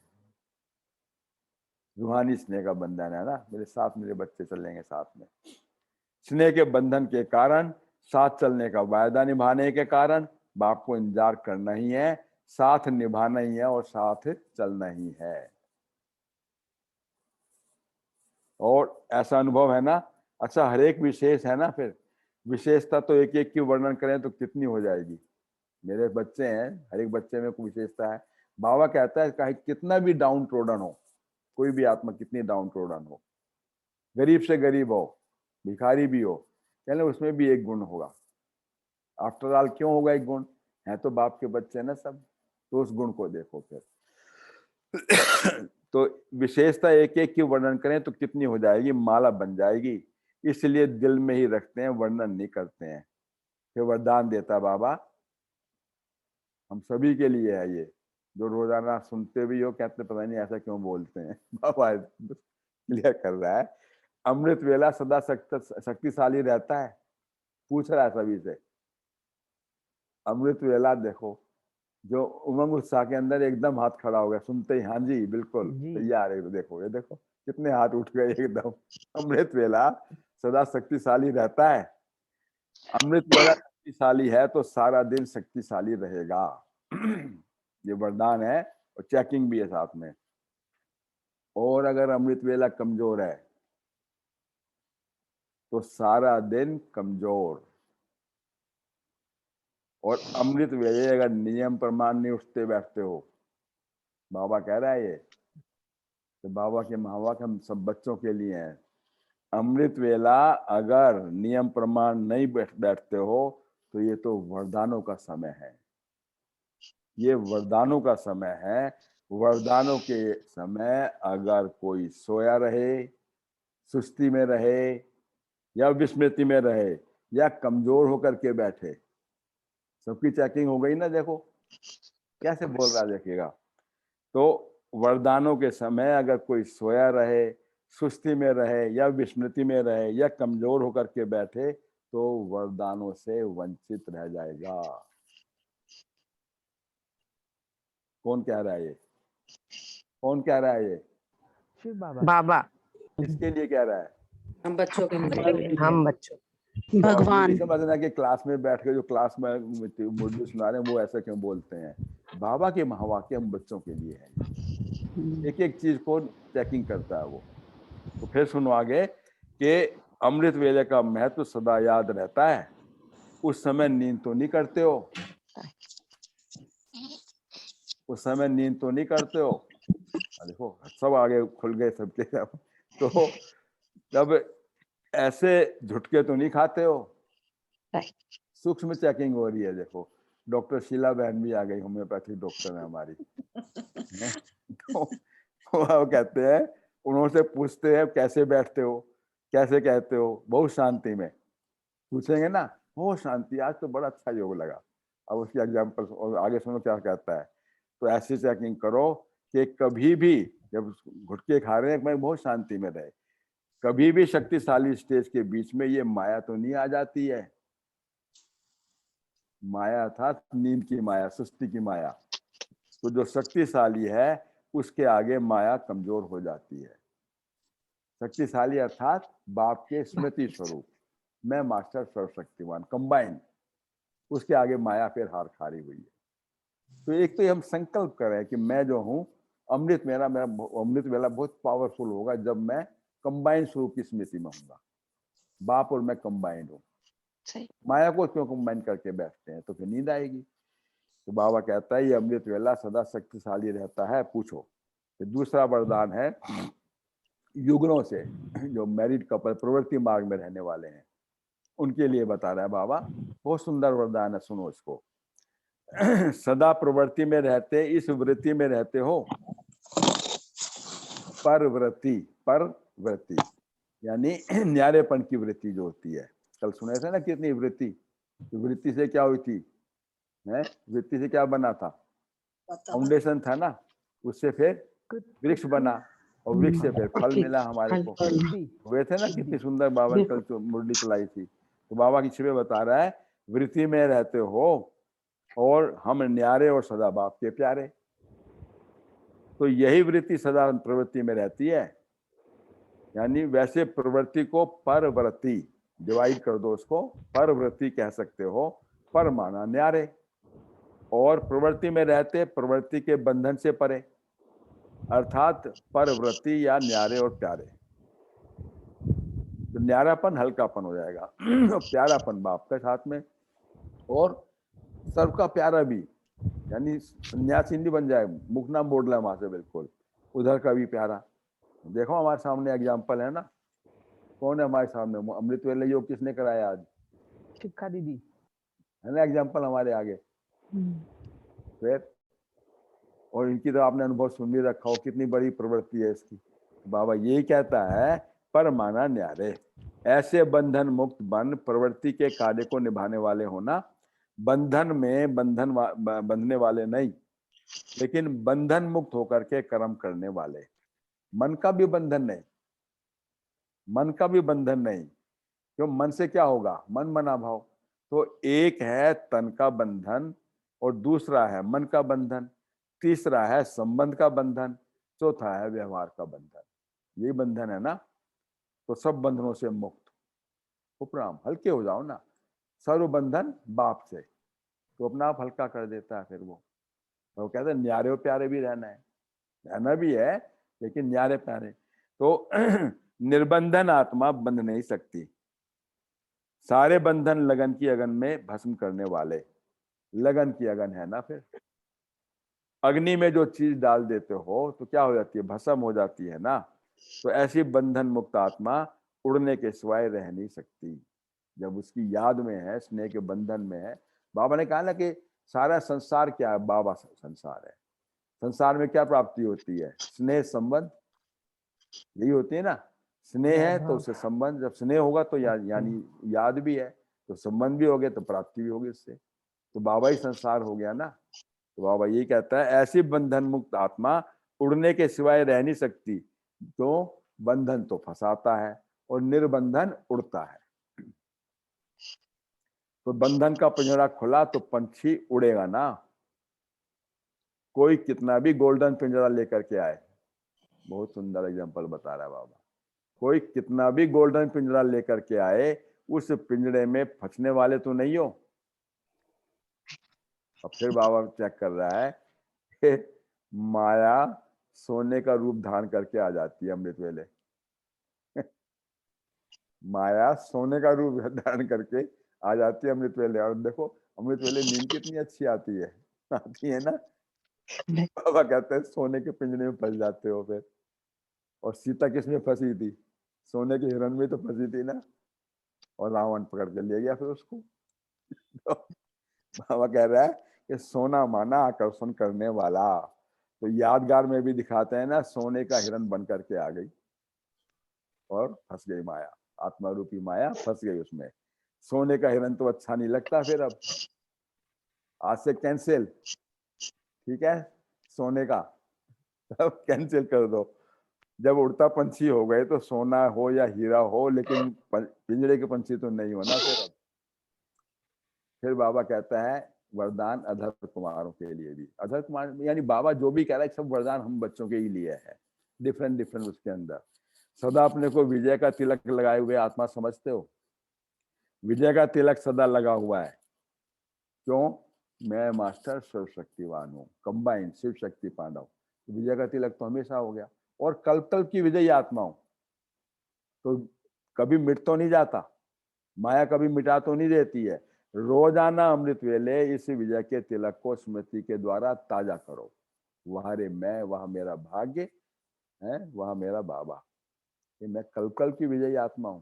Speaker 2: रूहानी स्नेह का बंधन है ना। मेरे साथ मेरे बच्चे चलेंगे साथ में, स्नेह के बंधन के कारण, साथ चलने का वायदा निभाने के कारण बाप को इंतजार करना ही है, साथ निभाना ही है और साथ चलना ही है। और ऐसा अनुभव है ना। अच्छा, हर एक विशेष है ना, फिर विशेषता तो एक एक की वर्णन करें तो कितनी हो जाएगी। मेरे बच्चे हैं, हर एक बच्चे में कोई विशेषता है। बाबा कहता है चाहे कितना भी डाउन ट्रोडन हो, कोई भी आत्मा कितनी डाउन ट्रोडन हो, गरीब से गरीब हो, भिखारी भी हो, कहने उसमें भी एक गुण होगा। आफ्टर ऑल क्यों होगा एक गुण, है तो बाप के बच्चे ना सब, तो उस गुण को देखो फिर। तो विशेषता एक एक की वर्णन करें तो कितनी हो जाएगी, माला बन जाएगी। इसलिए दिल में ही रखते हैं, वर्णन नहीं करते हैं। फिर वरदान देता बाबा, हम सभी के लिए है ये, जो रोजाना सुनते भी हो, कहते पता नहीं ऐसा क्यों बोलते हैं। बाबा क्लियर कर रहा है, अमृत वेला सदा शक्तिशाली रहता है। पूछ रहा है सभी से, अमृत वेला देखो, जो उमंग उत्साह के अंदर एकदम हाथ खड़ा हो गया सुनते ही, हाँ जी बिल्कुल तैयार है। देखो ये देखो कितने हाथ उठ गए एकदम। अमृत वेला सदा शक्तिशाली रहता है, अमृत वेला शक्तिशाली है तो सारा दिन शक्तिशाली रहेगा। ये वरदान है और चेकिंग भी है साथ में। और अगर अमृत वेला कमजोर है तो सारा दिन कमजोर। और अमृत वेले अगर नियम प्रमाण नहीं उठते बैठते हो, बाबा कह रहा है ये, तो बाबा के महावाक्य हम सब बच्चों के लिए हैं। अमृत वेला अगर नियम प्रमाण नहीं बैठते हो तो ये तो वरदानों का समय है, ये वरदानों का समय है। वरदानों के समय अगर कोई सोया रहे, सुस्ती में रहे या विस्मृति में रहे या कमजोर होकर के बैठे, सबकी चेकिंग हो गई ना। देखो कैसे बोल रहा है, देखिएगा। तो वरदानों के समय अगर कोई सोया रहे, सुस्ती में रहे या विस्मृति में रहे या कमजोर होकर के बैठे तो वरदानों से वंचित रह जाएगा। कौन कह रहा है ये? कौन कह रहा है ये?
Speaker 4: शिव बाबा।
Speaker 5: बाबा।
Speaker 2: किसके लिए कह रहा है?
Speaker 6: हम बच्चों के लिए।
Speaker 5: हम बच्चों।
Speaker 1: भगवान।
Speaker 2: नहीं समझना कि क्लास में बैठ के जो क्लास में मुद्दे सुना रहे हैं वो ऐसा क्यों बोलते हैं। बाबा के महावाक्य हम बच्चों के लिए हैं। एक एक चीज को चेकिंग करता है वो। तो फिर सुनो आगे कि अमृत वेले का महत्व सदा याद रहता है। उस समय नींद तो नहीं करते हो, उस समय नींद तो नहीं करते हो। देखो सब आगे खुल गए सबके सब। तो तब ऐसे झुटके तो नहीं खाते हो। सूक्ष्म चेकिंग हो रही है। देखो डॉक्टर शीला बहन भी आ गई, होम्योपैथिक डॉक्टर है हमारी। तो वो कहते हैं, उन्होंने पूछते हैं कैसे बैठते हो, कैसे कहते हो, बहुत शांति में पूछेंगे ना, बहुत शांति, आज तो बड़ा अच्छा योग लगा। अब उसकी एग्जाम्पल और आगे सुनो क्या कहता है। तो ऐसी चेकिंग करो कि कभी भी जब घुटके खा रहे हैं मैं बहुत शांति में रहे, कभी भी शक्तिशाली स्टेज के बीच में ये माया तो नहीं आ जाती है। माया था नींद की माया, सुस्ती की माया। तो जो शक्तिशाली है उसके आगे माया कमजोर हो जाती है। शक्तिशाली अर्थात बाप के स्मृति स्वरूप, मैं मास्टर सर्वशक्तिमान कंबाइन, उसके आगे माया फिर हार खारी हुई है। तो एक तो हम संकल्प करें कि मैं जो हूँ अमृत मेरा अमृत वेला बहुत पावरफुल होगा जब मैं कंबाइन स्वरूप की स्मृति में होऊंगा। बाप और मैं कंबाइंड हूँ। माया को क्यों कंबाइन करके बैठते हैं, तो फिर नींद आएगी। तो बाबा कहता है ये अमृत वेला सदा शक्तिशाली रहता है। पूछो। तो दूसरा वरदान है युगलों से, जो मैरिड कपल प्रवृत्ति मार्ग में रहने वाले हैं उनके लिए बता रहा है बाबा। बहुत सुंदर वरदान है, सुनो इसको। सदा प्रवृत्ति में रहते, इस वृत्ति में रहते हो, परवृत्ति, परवृत्ति यानी न्यारेपन की वृत्ति जो होती है। कल सुने थे ना कितनी वृत्ति, वृत्ति से क्या हुई थी है, वृत्ति से क्या बना था, फाउंडेशन था ना, उससे फिर वृक्ष बना और वृक्ष से फिर फल मिला हमारे को। हुए थे ना कितनी सुंदर बाबा कल मुरली चलाई थी। तो बाबा की छिपे बता रहा है वृत्ति में रहते हो और हम न्यारे और सदा बाप के प्यारे। तो यही वृत्ति सदा प्रवृत्ति में रहती है। यानी वैसे प्रवृत्ति को परवृत्ति डिवाइड कर दो, उसको परवृत्ति कह सकते हो। पर माना न्यारे, और प्रवृत्ति में रहते प्रवृत्ति के बंधन से परे, अर्थात परवृत्ति या न्यारे और प्यारे। तो न्यारापन हल्कापन हो जाएगा, प्यारापन बाप के साथ में, और सबका प्यारा भी, यानी सन्यासी नहीं बन जाए, मुख ना मोड़ला वहां से बिल्कुल, उधर का भी प्यारा। देखो हमारे सामने एग्जाम्पल है ना, कौन है हमारे सामने, अमृत वेले योग किसने कराया आज,
Speaker 4: शिक्षा दीदी
Speaker 2: है ना एग्जाम्पल हमारे आगे। फिर और इनकी तो आपने अनुभव सुन भी रखा हो, कितनी बड़ी प्रवृत्ति है इसकी। बाबा यही कहता है पर माना न्यारे, ऐसे बंधन मुक्त बन प्रवृत्ति के कार्य को निभाने वाले होना। बंधन में बंधने वाले नहीं, लेकिन बंधन मुक्त होकर के कर्म करने वाले। मन का भी बंधन नहीं, मन का भी बंधन नहीं, क्यों, मन से क्या होगा, मन मना भाव। तो एक है तन का बंधन और दूसरा है मन का बंधन, तीसरा है संबंध का बंधन, चौथा है व्यवहार का बंधन। ये बंधन है ना। तो सब बंधनों से मुक्त उपराम, हल्के हो जाओ ना। सर्व बंधन बाप से, तो अपना आप हल्का कर देता है फिर वो। तो कहते हैं न्यारे और प्यारे भी रहना है, रहना भी है, लेकिन न्यारे प्यारे। तो निर्बंधन आत्मा बंध नहीं सकती, सारे बंधन लगन की अगन में भस्म करने वाले। लगन की अगन है ना, फिर अग्नि में जो चीज डाल देते हो तो क्या हो जाती है, भस्म हो जाती है ना। तो ऐसी बंधन मुक्त आत्मा उड़ने के सिवाय रह नहीं सकती। जब उसकी याद में है, स्नेह के बंधन में है। बाबा ने कहा ना कि सारा संसार क्या है, बाबा संसार है। संसार में क्या प्राप्ति होती है, स्नेह संबंध, यही होती है ना। स्नेह है तो उससे संबंध, जब स्नेह होगा तो यानी याद भी है, तो संबंध भी हो गया तो प्राप्ति भी होगी इससे। तो बाबा ही संसार हो गया ना। तो बाबा यही कहता है, ऐसी बंधन मुक्त आत्मा उड़ने के सिवाय रह नहीं सकती। तो बंधन तो फंसाता है और निर्बंधन उड़ता है। तो बंधन का पिंजरा खुला तो पंछी उड़ेगा ना। कोई कितना भी गोल्डन पिंजरा लेकर के आए, बहुत सुंदर एग्जांपल बता रहा है बाबा। कोई कितना भी गोल्डन पिंजरा लेकर के आए, उस पिंजरे में फंसने वाले तो नहीं हो। अब फिर बाबा चेक कर रहा है कि माया सोने का रूप धारण करके आ जाती है अमृत वेले। माया सोने का रूप धारण करके आ जाती है अमृत वेले। और देखो अमृत वेले नींद कितनी अच्छी आती है ना। बाबा कहते हैं सोने के पिंजरे में फंस जाते हो फिर। और सीता किसमें फंसी थी, सोने के हिरण में तो फंसी थी ना। और रावण पकड़ के ले गया फिर उसको। तो बाबा कह रहा है कि सोना माना आकर्षण करने वाला। तो यादगार में भी दिखाते हैं ना, सोने का हिरण बन करके आ गई और फंस गई माया, आत्मा रूपी माया फंस गई उसमें। सोने का हिरण तो अच्छा नहीं लगता, फिर अब आज से कैंसिल, ठीक है, सोने का अब कैंसिल कर दो। जब उड़ता पंछी हो गए तो सोना हो या हीरा हो, लेकिन पिंजरे के पंछी तो नहीं होना फिर अब। फिर बाबा कहता है वरदान अधर कुमारों के लिए भी। अधर कुमार यानी बाबा जो भी कह रहा है सब वरदान हम बच्चों के ही लिए है। डिफरेंट डिफरेंट उसके अंदर। सदा अपने को विजय का तिलक लगाए हुए आत्मा समझते हो। विजय का तिलक सदा लगा हुआ है। क्यों? मैं मास्टर सर्वशक्तिवान हूँ, कंबाइन शिव शक्ति पांडव। विजय का तिलक तो हमेशा हो गया। और कल्प कल्प की विजयी आत्मा हूं, तो कभी मिट तो नहीं जाता। माया कभी मिटा तो नहीं देती है। रोजाना अमृत वेले इस विजय के तिलक को स्मृति के द्वारा ताजा करो। वहां रे मैं, वहां मेरा भाग्य है, वहां मेरा बाबा। ये मैं कल कल की विजयी आत्मा हूं।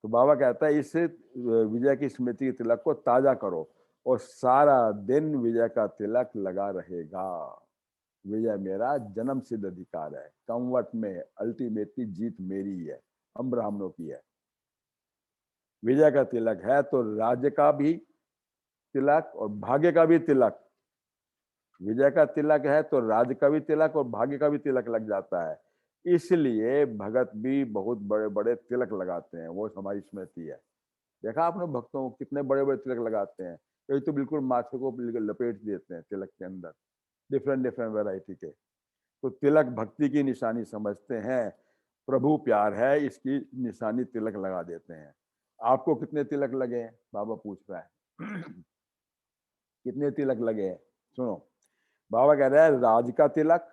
Speaker 2: तो बाबा कहता है इस विजय की स्मृति के तिलक को ताजा करो और सारा दिन विजय का तिलक लगा रहेगा। विजय मेरा जन्म सिद्ध अधिकार है। कमवट में अल्टीमेटली जीत मेरी है, हम ब्राह्मणों की है। विजय का तिलक है तो राज्य का भी तिलक और भाग्य का भी तिलक। विजय का तिलक है तो राज्य का भी तिलक और भाग्य का भी तिलक लग जाता है। इसलिए भगत भी बहुत बड़े बड़े तिलक लगाते हैं, वो हमारी स्मृति है। देखा आपने भक्तों को कितने बड़े बड़े तिलक लगाते हैं। कई तो बिल्कुल माथे को लपेट देते हैं तिलक के अंदर, डिफरेंट डिफरेंट वैरायटी के। तो तिलक भक्ति की निशानी समझते हैं। प्रभु प्यार है, इसकी निशानी तिलक लगा देते हैं। आपको कितने तिलक लगे हैं बाबा पूछ रहा है। कितने तिलक लगे हैं सुनो। बाबा कह रहा है राज का तिलक,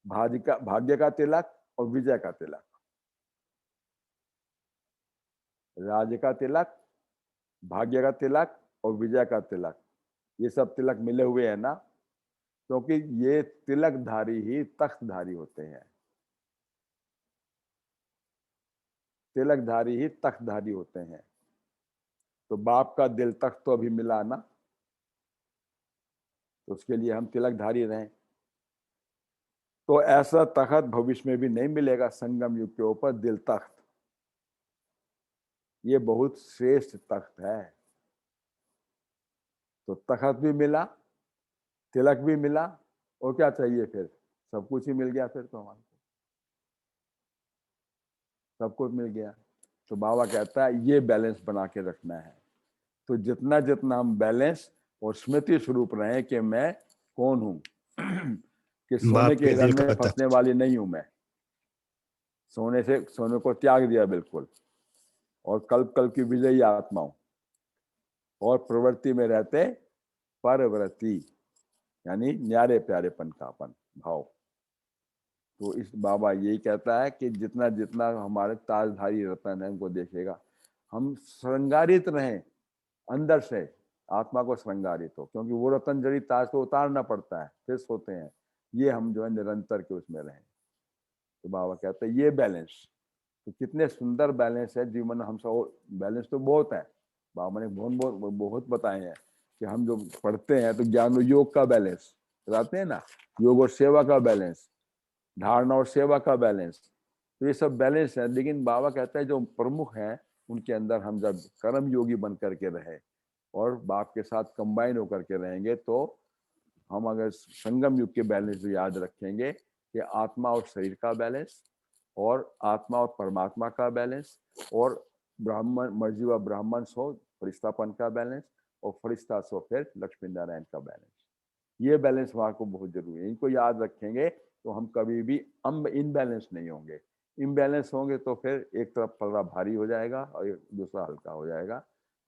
Speaker 2: भाग्य का तिलक और विजय का तिलक। राज का तिलक, भाग्य का तिलक और विजय का तिलक, ये सब तिलक मिले हुए हैं ना। क्योंकि ये तिलकधारी ही तख्तधारी होते हैं। तिलकधारी ही तख्तधारी होते हैं। तो बाप का दिल तख्त तो अभी मिला ना, तो उसके लिए हम तिलकधारी रहें। तो ऐसा तख्त भविष्य में भी नहीं मिलेगा। संगम युग के ऊपर दिल तख्त, ये बहुत श्रेष्ठ तख्त है। तो तख्त भी मिला, तिलक भी मिला, और क्या चाहिए फिर? सब कुछ ही मिल गया फिर तो हमारे को, सब कुछ मिल गया। तो बाबा कहता है ये बैलेंस बना के रखना है। तो जितना जितना हम बैलेंस और स्मृति स्वरूप रहे कि मैं कौन हूं, कि सोने
Speaker 3: बाप
Speaker 2: के
Speaker 3: के दिल
Speaker 2: हिरण में
Speaker 3: का
Speaker 2: फंसने
Speaker 3: तख्त।
Speaker 2: वाली नहीं हूं मैं। सोने को त्याग दिया बिल्कुल, और कल्प कल्प की विजयी आत्मा हूं। और प्रवृत्ति में रहते परवृत्ति, यानी न्यारे प्यारेपन का अपन भाव। तो इस बाबा यही कहता है कि जितना जितना हमारे ताजधारी रतन है उनको देखेगा। हम श्रृंगारित रहें अंदर से, आत्मा को श्रृंगारित हो, क्योंकि वो रतन जड़ी ताज को उतारना पड़ता है, फिर सोते हैं। ये हम जो है निरंतर के उसमें रहें। तो बाबा कहते हैं ये बैलेंस, तो कितने सुंदर बैलेंस है जीवन में। हम सब बैलेंस तो बहुत है, बाबा ने बहुत बताए हैं कि हम जो पढ़ते हैं तो ज्ञान और योग का बैलेंस बताते हैं ना, योग और सेवा का बैलेंस, धारणा और सेवा का बैलेंस, तो ये सब बैलेंस है। लेकिन बाबा कहता है जो प्रमुख है उनके अंदर हम जब कर्म योगी बन करके रहे और बाप के साथ कंबाइन होकर के रहेंगे, तो हम अगर संगम युग के बैलेंस भी याद रखेंगे कि आत्मा और शरीर का बैलेंस, और आत्मा और परमात्मा का बैलेंस, और ब्राह्मण मर्जी व ब्राह्मण सो फरिश्तापन का बैलेंस, और फरिश्ता सो फिर लक्ष्मी नारायण का बैलेंस। ये बैलेंस वहाँ को बहुत जरूरी है। इनको याद रखेंगे तो हम कभी भी इनबैलेंस नहीं होंगे। इनबैलेंस होंगे तो फिर एक तरफ पलड़ा भारी हो जाएगा और दूसरा हल्का हो जाएगा,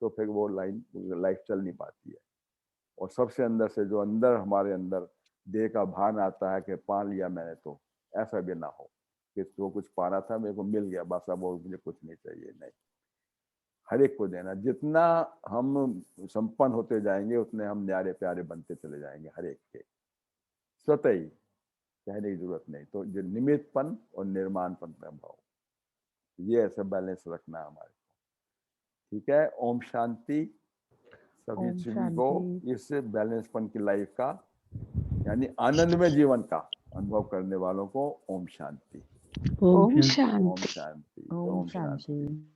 Speaker 2: तो फिर वो लाइफ चल नहीं पाती है। और सबसे अंदर से जो अंदर हमारे अंदर देह का भान आता है कि पा लिया मैंने, तो ऐसा भी ना हो कि जो कुछ पाना था मेरे को मिल गया, बस अब मुझे कुछ नहीं चाहिए। नहीं, हर एक को देना। जितना हम संपन्न होते जाएंगे उतने हम न्यारे प्यारे बनते चले जाएंगे हर एक के, स्वतः ही, कहने की जरूरत नहीं। तो जो निमित्तपन और निर्माणपन का भाव, ये ऐसा बैलेंस रखना हमारे को। ठीक है, ओम शांति। सभी
Speaker 4: ओम
Speaker 2: सभी को
Speaker 4: शांति।
Speaker 2: इस बैलेंसपन की लाइफ का, यानी आनंदमय जीवन का अनुभव करने वालों को ओम शांति।
Speaker 1: ओम
Speaker 2: ओम
Speaker 1: शांति।
Speaker 2: शांति।
Speaker 4: ओम
Speaker 2: ओम शांति।
Speaker 4: शांति।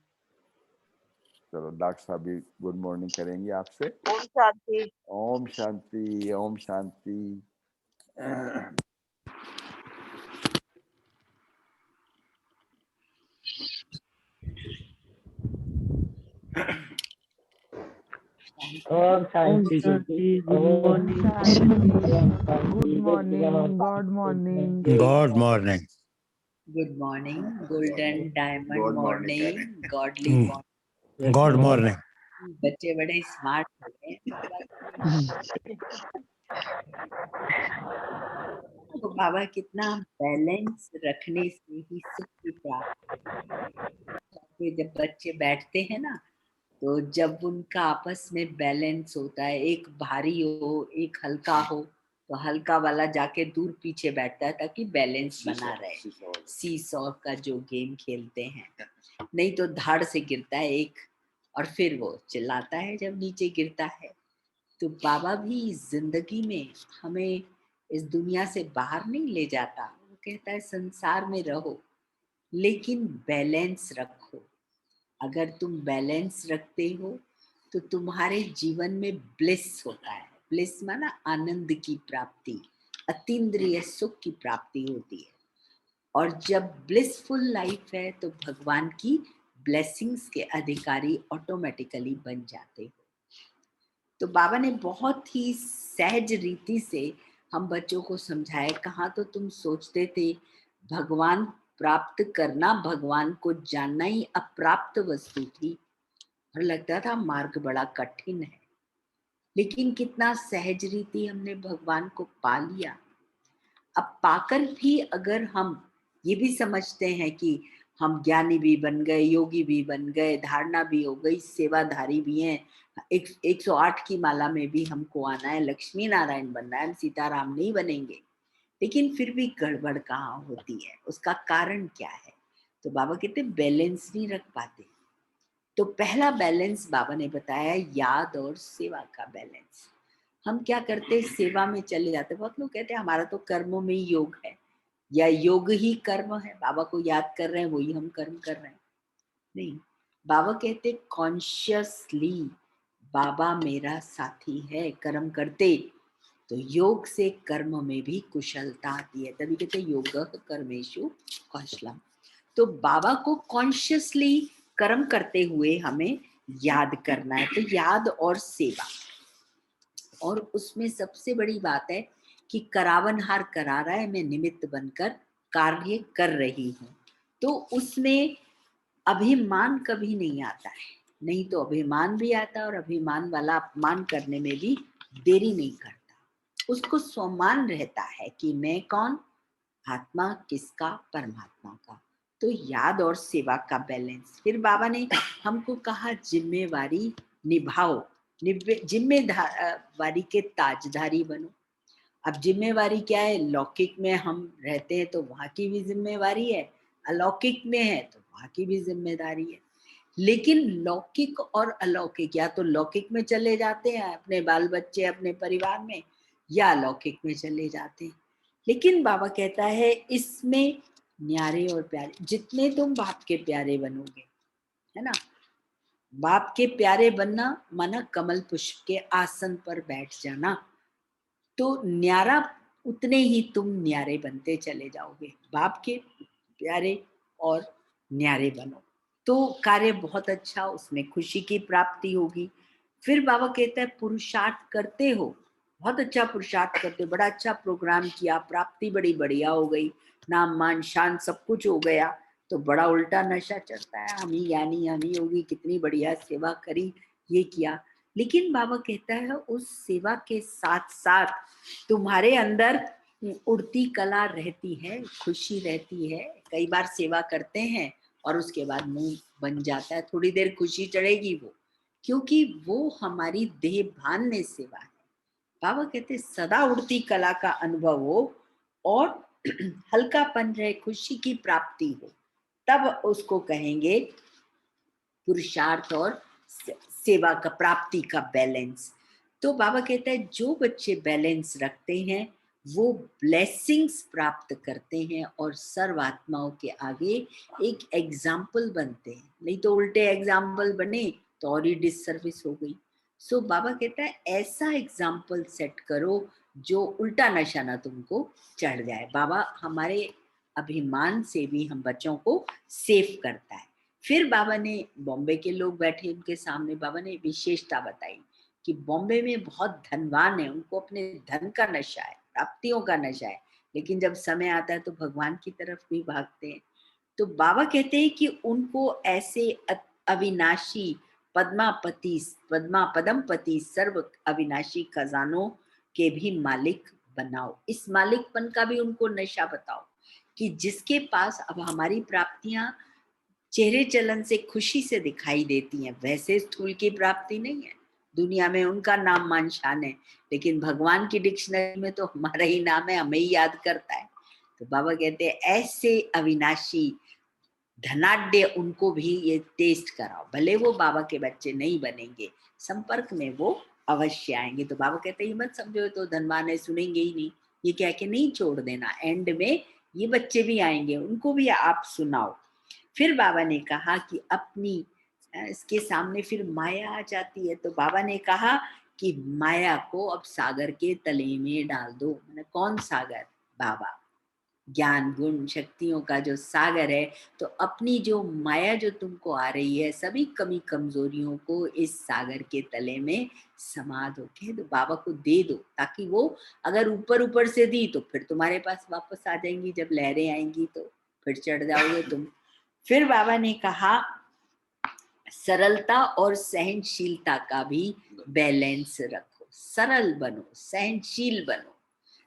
Speaker 2: चलो डॉक्टर साहब भी गुड मॉर्निंग करेंगे आपसे।
Speaker 5: ओम शांति।
Speaker 2: ओम शांति। ओम शांति।
Speaker 1: ओम शांति।
Speaker 3: गुड
Speaker 1: ओम
Speaker 3: morning.
Speaker 4: Good morning, god morning.
Speaker 3: God morning.
Speaker 6: Good morning, golden diamond morning, godly morning.
Speaker 3: God morning.
Speaker 6: बच्चे बड़े स्मार्ट हो गए तो बाबा कितना बैलेंस रखने से ही सुख की प्राप्ति। जब बच्चे बैठते हैं ना, तो जब उनका आपस में बैलेंस होता है, एक भारी हो एक हल्का हो, तो हल्का वाला जाके दूर पीछे बैठता है ताकि बैलेंस बना रहे। सी सॉ का जो गेम खेलते हैं, नहीं तो धाड़ से गिरता है एक, और फिर वो चिल्लाता है जब नीचे गिरता है। तो बाबा भी जिंदगी में हमें इस दुनिया से बाहर नहीं ले जाता, वो कहता है संसार में रहो लेकिन बैलेंस रखो। अगर तुम बैलेंस रखते हो तो तुम्हारे जीवन में ब्लिस होता है। ब्लिस माना आनंद की प्राप्ति, अतीन्द्रिय सुख की प्राप्ति होती है। और जब ब्लिसफुल लाइफ है तो भगवान की ब्लेसिंग्स के अधिकारी ऑटोमेटिकली बन जाते हो। तो बाबा ने बहुत ही सहज रीति से हम बच्चों को समझाया। कहाँ तो तुम सोचते थे भगवान प्राप्त करना, भगवान को जानना ही अप्राप्त वस्तु थी और लगता था मार्ग बड़ा कठिन है, लेकिन कितना सहज रीति हमने भगवान को पा लिया। अब पाकर भी अगर हम ये भी समझते हैं कि हम ज्ञानी भी बन गए, योगी भी बन गए, धारणा भी हो गई, सेवाधारी भी हैं, 108 की माला में भी हमको आना है, लक्ष्मी नारायण बनना है, हम सीताराम नहीं बनेंगे, लेकिन फिर भी गड़बड़ कहाँ होती है, उसका कारण क्या है? तो बाबा कहते बैलेंस नहीं रख पाते। तो पहला बैलेंस बाबा ने बताया याद और सेवा का बैलेंस। हम क्या करते, सेवा में चले जाते। बहुत लोग कहते हैं हमारा तो कर्मों में ही योग है, या योग ही कर्म है, बाबा को याद कर रहे हैं वही हम कर्म कर रहे हैं। नहीं, बाबा कहते कॉन्शियसली बाबा मेरा साथी है, कर्म करते तो योग से कर्म में भी कुशलता आती है। तभी कहते योग कर्मेषु कौशलम। तो बाबा को कॉन्शियसली कर्म करते हुए हमें याद करना है। तो याद और सेवा, और उसमें सबसे बड़ी बात है कि करावनहार करा रहा है, मैं निमित्त बनकर कार्य कर रही हूँ। तो उसमें अभिमान कभी नहीं आता है, नहीं तो अभिमान भी आता है, और अभिमान वाला अपमान करने में भी देरी नहीं करता। उसको स्वमान रहता है कि मैं कौन, आत्मा किसका, परमात्मा का। तो याद और सेवा का बैलेंस। फिर बाबा ने हमको कहा जिम्मेवारी निभाओ, जिम्मेवारी के ताजधारी बनो। अब जिम्मेवारी क्या है, लौकिक में हम रहते हैं तो वहाँ की भी जिम्मेवारी है, अलौकिक में है तो वहाँ की भी जिम्मेदारी है। लेकिन लौकिक और अलौकिक, या तो लौकिक में चले जाते हैं अपने बाल बच्चे अपने परिवार में, या अलौकिक में चले जाते हैं। लेकिन बाबा कहता है इसमें न्यारे और प्यारे, जितने तुम बाप के प्यारे बनोगे, है ना, बाप के प्यारे बनना माना कमल पुष्प के आसन पर बैठ जाना, तो न्यारा उतने ही तुम न्यारे बनते चले जाओगे। बाप के प्यारे और न्यारे बनो तो कार्य बहुत अच्छा, उसमें खुशी की प्राप्ति होगी। फिर बाबा कहता है पुरुषार्थ करते हो, बहुत अच्छा पुरुषार्थ करते हो, बड़ा अच्छा प्रोग्राम किया, प्राप्ति बड़ी बढ़िया हो गई, नाम मान शान सब कुछ हो गया, तो बड़ा उल्टा नशा चढ़ता है, हम ही ज्ञानी हम ही होगी, कितनी बढ़िया सेवा करी, ये किया। लेकिन बाबा कहता है उस सेवा के साथ साथ तुम्हारे अंदर उड़ती कला रहती है, खुशी रहती है। कई बार सेवा करते हैं और उसके बाद मुंह बन जाता है, थोड़ी देर खुशी चढ़ेगी वो, क्योंकि वो हमारी देह भान में सेवा है। बाबा कहते सदा उड़ती कला का अनुभव हो और हल्कापन रहे, खुशी की प्राप्ति हो, तब उसको कहेंगे पुरुषार्थ और सेवा का प्राप्ति का बैलेंस। तो बाबा कहता है जो बच्चे बैलेंस रखते हैं वो ब्लेसिंग्स प्राप्त करते हैं और सर्वात्माओं के आगे एक एग्जाम्पल बनते हैं। नहीं तो उल्टे एग्जाम्पल बने तो और ही डिससर्विस हो गई। सो बाबा कहता है ऐसा एग्जाम्पल सेट करो जो उल्टा नशा ना तुमको चढ़ जाए। बाबा हमारे अभिमान से भी हम बच्चों को सेफ करता है। फिर बाबा ने, बॉम्बे के लोग बैठे उनके सामने, बाबा ने विशेषता बताई कि बॉम्बे में बहुत धनवान है, उनको अपने धन का नशा है, प्राप्तियों का नशा है, लेकिन जब समय आता है तो भगवान की तरफ भी भागते हैं। तो बाबा कहते हैं कि उनको ऐसे अविनाशी पद्मपति सर्व अविनाशी खजानों के भी मालिक बनाओ। इस मालिकपन का भी उनको नशा बताओ कि जिसके पास अब हमारी प्राप्तियां चेहरे चलन से खुशी से दिखाई देती हैं, वैसे स्थूल की प्राप्ति नहीं है। दुनिया में उनका नाम मान शान है, लेकिन भगवान की डिक्शनरी में तो हमारा ही नाम है, हमें ही याद करता है। तो बाबा कहते हैं ऐसे अविनाशी धनाढ्य उनको भी ये टेस्ट कराओ, भले वो बाबा के बच्चे नहीं बनेंगे, संपर्क में वो अवश्य आएंगे। तो बाबा कहते हैं ये मत समझो तो धनवान है, सुनेंगे ही नहीं, ये कह के नहीं छोड़ देना, एंड में ये बच्चे भी आएंगे, उनको भी आप सुनाओ। फिर बाबा ने कहा कि अपनी इसके सामने फिर माया आ जाती है, तो बाबा ने कहा कि माया को अब सागर के तले में डाल दो। मैंने कौन सागर? बाबा, ज्ञान गुण शक्तियों का जो सागर है। तो अपनी जो माया जो तुमको आ रही है, सभी कमी कमजोरियों को इस सागर के तले में समा दो, कह दो, बाबा को दे दो, ताकि वो अगर ऊपर ऊपर से दी तो फिर तुम्हारे पास वापस आ जाएंगी, जब लहरें आएंगी तो फिर चढ़ जाओगे तुम। फिर बाबा ने कहा सरलता और सहनशीलता का भी बैलेंस रखो, सरल बनो, सहनशील बनो।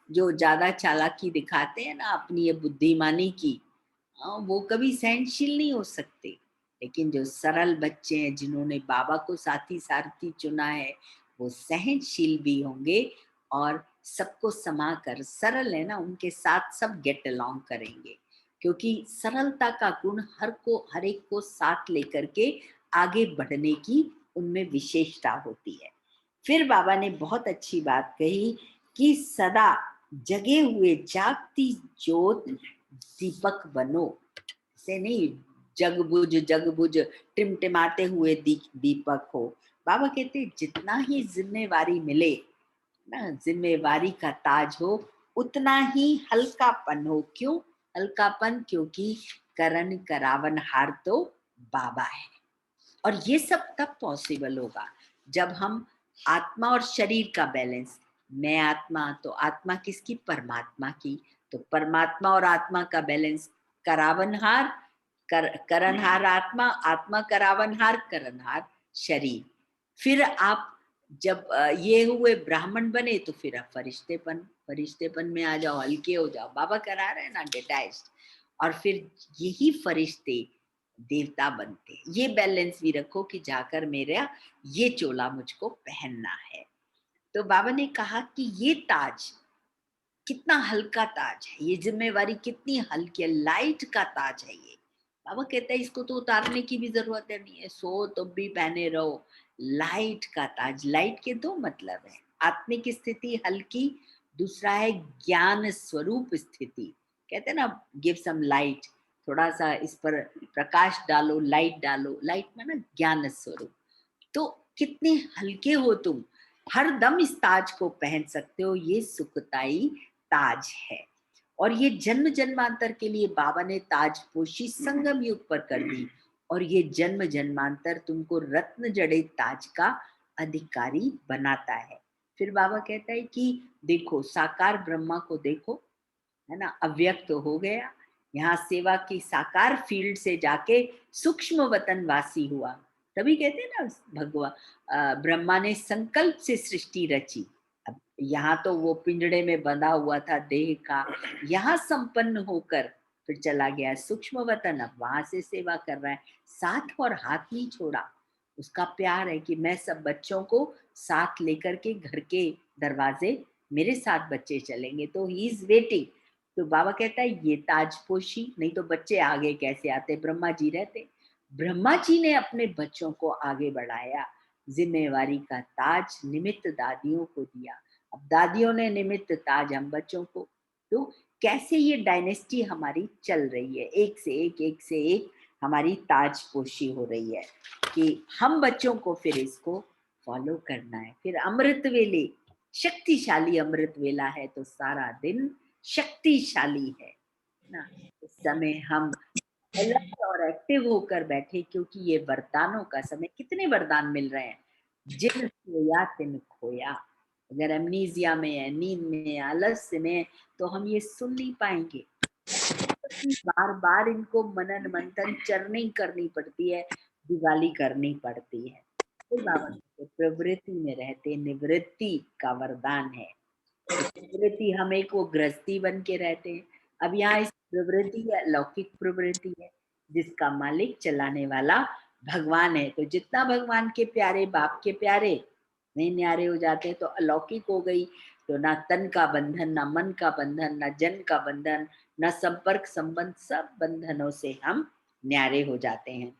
Speaker 6: जो ज्यादा चालाकी दिखाते हैं ना अपनी ये बुद्धिमानी की, वो कभी सहनशील नहीं हो सकते। लेकिन जो सरल बच्चे हैं जिन्होंने बाबा को साथी सारथी चुना है, वो सहनशील भी होंगे और सबको समा कर, सरल है ना, उनके साथ सब गेट अलोंग करेंगे, क्योंकि सरलता का गुण हर एक को साथ लेकर के आगे बढ़ने की उनमें विशेषता होती है। फिर बाबा ने बहुत अच्छी बात कही कि सदा जगे हुए जागती ज्योत दीपक बनो, से नहीं जग बुझ टिमटिमाते हुए दीपक हो। बाबा कहते जितना ही जिम्मेवारी मिले ना, जिम्मेवारी का ताज हो, उतना ही हल्कापन हो। क्यों हल्कापन? क्योंकि करण करावन हार तो बाबा है। और ये सब तब पॉसिबल होगा जब हम आत्मा और शरीर का बैलेंस, मैं आत्मा तो आत्मा किसकी? परमात्मा की, तो परमात्मा और आत्मा का बैलेंस, करावनहार करणहार आत्मा, आत्मा करावनहार करणहार शरीर। फिर आप जब ये हुए ब्राह्मण बने तो फिर आप फरिश्तेपन में आ जाओ, हल्के हो जाओ, बाबा करा रहे हैं ना डिटैच्ड। और फिर यही फरिश्ते देवता बनते हैं। ये बैलेंस भी रखो कि जाकर मेरा ये चोला मुझको पहनना है। तो बाबा ने कहा कि ये ताज कितना हल्का ताज है, ये जिम्मेवारी कितनी हल्की है, लाइट का ताज है ये। बाबा कहता है इसको तो उतारने की भी जरूरत नहीं है, सो तो भी पहने रहो। लाइट का ताज, लाइट के दो मतलब है, आत्मिक स्थिति हल्की, दूसरा है ज्ञान स्वरूप स्थिति। कहते हैं ना गिव सम लाइट, थोड़ा सा इस पर प्रकाश डालो, लाइट डालो, लाइट में ना ज्ञान स्वरूप। तो कितने हल्के हो तुम, हर दम इस ताज को पहन सकते हो, ये सुखदाई ताज है। और ये जन्म जन्मांतर के लिए बाबा ने ताजपोशी संगम युग पर कर दी, और ये जन्म जन्मांतर तुमको रत्न जड़े ताज का अधिकारी बनाता है। फिर बाबा कहता है कि देखो साकार ब्रह्मा को देखो, है ना, अव्यक्त हो गया, यहाँ सेवा की साकार फील्ड से जाके सूक्ष्म वतन वासी हुआ। तभी कहते हैं ना भगवान ब्रह्मा ने संकल्प से सृष्टि रची। अब यहाँ तो वो पिंजड़े में बंधा हुआ था देह का, यहाँ संपन्न होकर फिर चला गया सूक्ष्म वतन, अब वहां से सेवा कर रहा है, साथ और हाथ नहीं छोड़ा। उसका प्यार है कि मैं सब बच्चों को साथ लेकर के घर के दरवाजे मेरे साथ बच्चे चलेंगे, तो ही इज वेटिंग। तो बाबा कहता है ये ताजपोशी, नहीं तो बच्चे आगे कैसे आते, ब्रह्मा जी रहते। ब्रह्मा जी ने अपने बच्चों को आगे बढ़ाया, जिम्मेवारी का ताज निमित्त दादियों को दिया, अब दादियों ने निमित्त ताज हम बच्चों को। तो कैसे ये डायनेस्टी हमारी चल रही है, एक से एक हमारी ताजपोशी हो रही है कि हम बच्चों को फिर इसको फॉलो करना है। फिर अमृत वेले, शक्तिशाली अमृत वेला है, तो सारा दिन शक्तिशाली है ना। इस समय हम अलर्ट और एक्टिव होकर बैठे, क्योंकि ये वरदानों का समय। कितने वरदान मिल रहे हैं, जिन खोया तिन खोया। अगर एमनीजिया में है, नींद में है, आलस्य में है, तो हम ये सुन नहीं पाएंगे। बार बार इनको मनन मंथन चरनी करनी पड़ती है, दिवाली करनी पड़ती है। तो बाबा प्रवृत्ति में रहते, निवृत्ति का वरदान है। प्रवृत्ति हम एक वो गृहस्थी बन के रहते हैं। अब यहाँ इस प्रवृत्ति है अलौकिक प्रवृत्ति है, जिसका मालिक चलाने वाला भगवान है। तो जितना भगवान के प्यारे, बाप के प्यारे नहीं न्यारे हो जाते हैं, तो अलौकिक हो गई। तो ना तन का बंधन, ना मन का बंधन, ना जन का बंधन, ना संपर्क संबंध, सब बंधनों से हम न्यारे हो जाते हैं।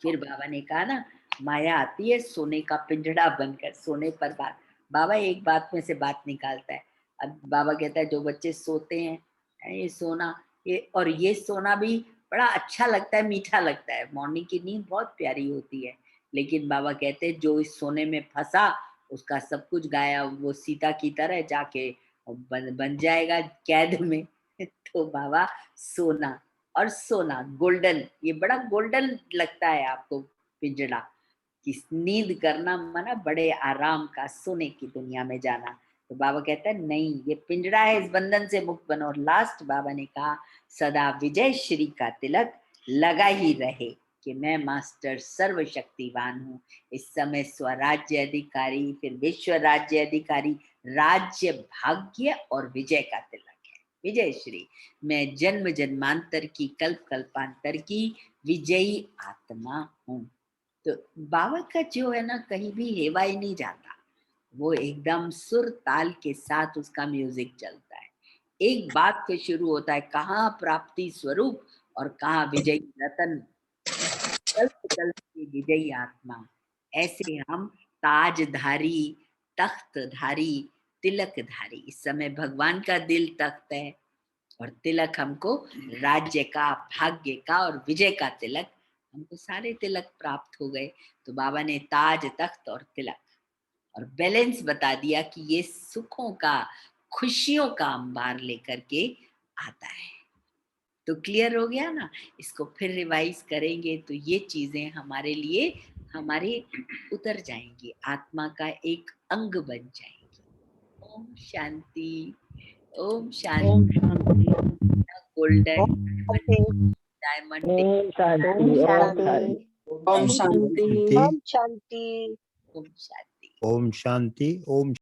Speaker 6: फिर बाबा ने कहा ना, माया आती है सोने का पिंजड़ा बनकर, सोने पर बात। बाबा एक बात में से बात निकालता है। अब बाबा कहता है जो बच्चे सोते हैं, ये सोना, ये और ये सोना भी बड़ा अच्छा लगता है, मीठा लगता है, मॉर्निंग की नींद बहुत प्यारी होती है। लेकिन बाबा कहते हैं जो इस सोने में फंसा उसका सब कुछ गाया, वो सीता की तरह जाके बन जाएगा कैद में। तो बाबा सोना, और सोना गोल्डन, ये बड़ा गोल्डन लगता है आपको पिंजड़ा, कि नींद करना माना बड़े आराम का, सोने की दुनिया में जाना। तो बाबा कहता है नहीं, ये पिंजड़ा है, इस बंधन से मुक्त बनो। और लास्ट बाबा ने कहा सदा विजय श्री का तिलक लगा ही रहे, कि मैं मास्टर सर्वशक्तिवान हूँ। इस समय स्वराज्य अधिकारी, फिर विश्व राज्य अधिकारी, राज्य भाग्य और विजय का तिलक है, विजय श्री। मैं जन्म जन्मांतर की, कल्प कल्पांतर की विजयी आत्मा हूँ। तो बाबा का जो है ना, कहीं भी हेवाई नहीं जाता, वो एकदम सुर ताल के साथ उसका म्यूजिक चलता है। एक बात से शुरू होता है, कहाँ प्राप्ति स्वरूप और कहाँ विजयी रतन, कल्प कल्प की विजयी आत्मा। ऐसे हम ताजधारी, तख्तधारी, तिलकधारी। इस समय भगवान का दिल तख्त है, और तिलक हमको राज्य का, भाग्य का और विजय का तिलक, हमको सारे तिलक प्राप्त हो गए। तो बाबा ने ताज, तख्त और तिलक और बैलेंस बता दिया कि ये सुखों का, खुशियों का अंबार लेकर के आता है। तो क्लियर हो गया ना। इसको फिर रिवाइज करेंगे तो ये चीजें हमारे लिए, हमारे उतर जाएंगी, आत्मा का एक अंग बन जाएंगी। ओम शांति, ओम शांति।
Speaker 1: ओम शांति,
Speaker 6: गोल्डन डायमंड,
Speaker 1: ओम शांति, ओम शांति,
Speaker 5: ओम शांति।
Speaker 3: शांति
Speaker 5: ओम शांति।
Speaker 6: ओम शांति।
Speaker 3: ओम शांति ओम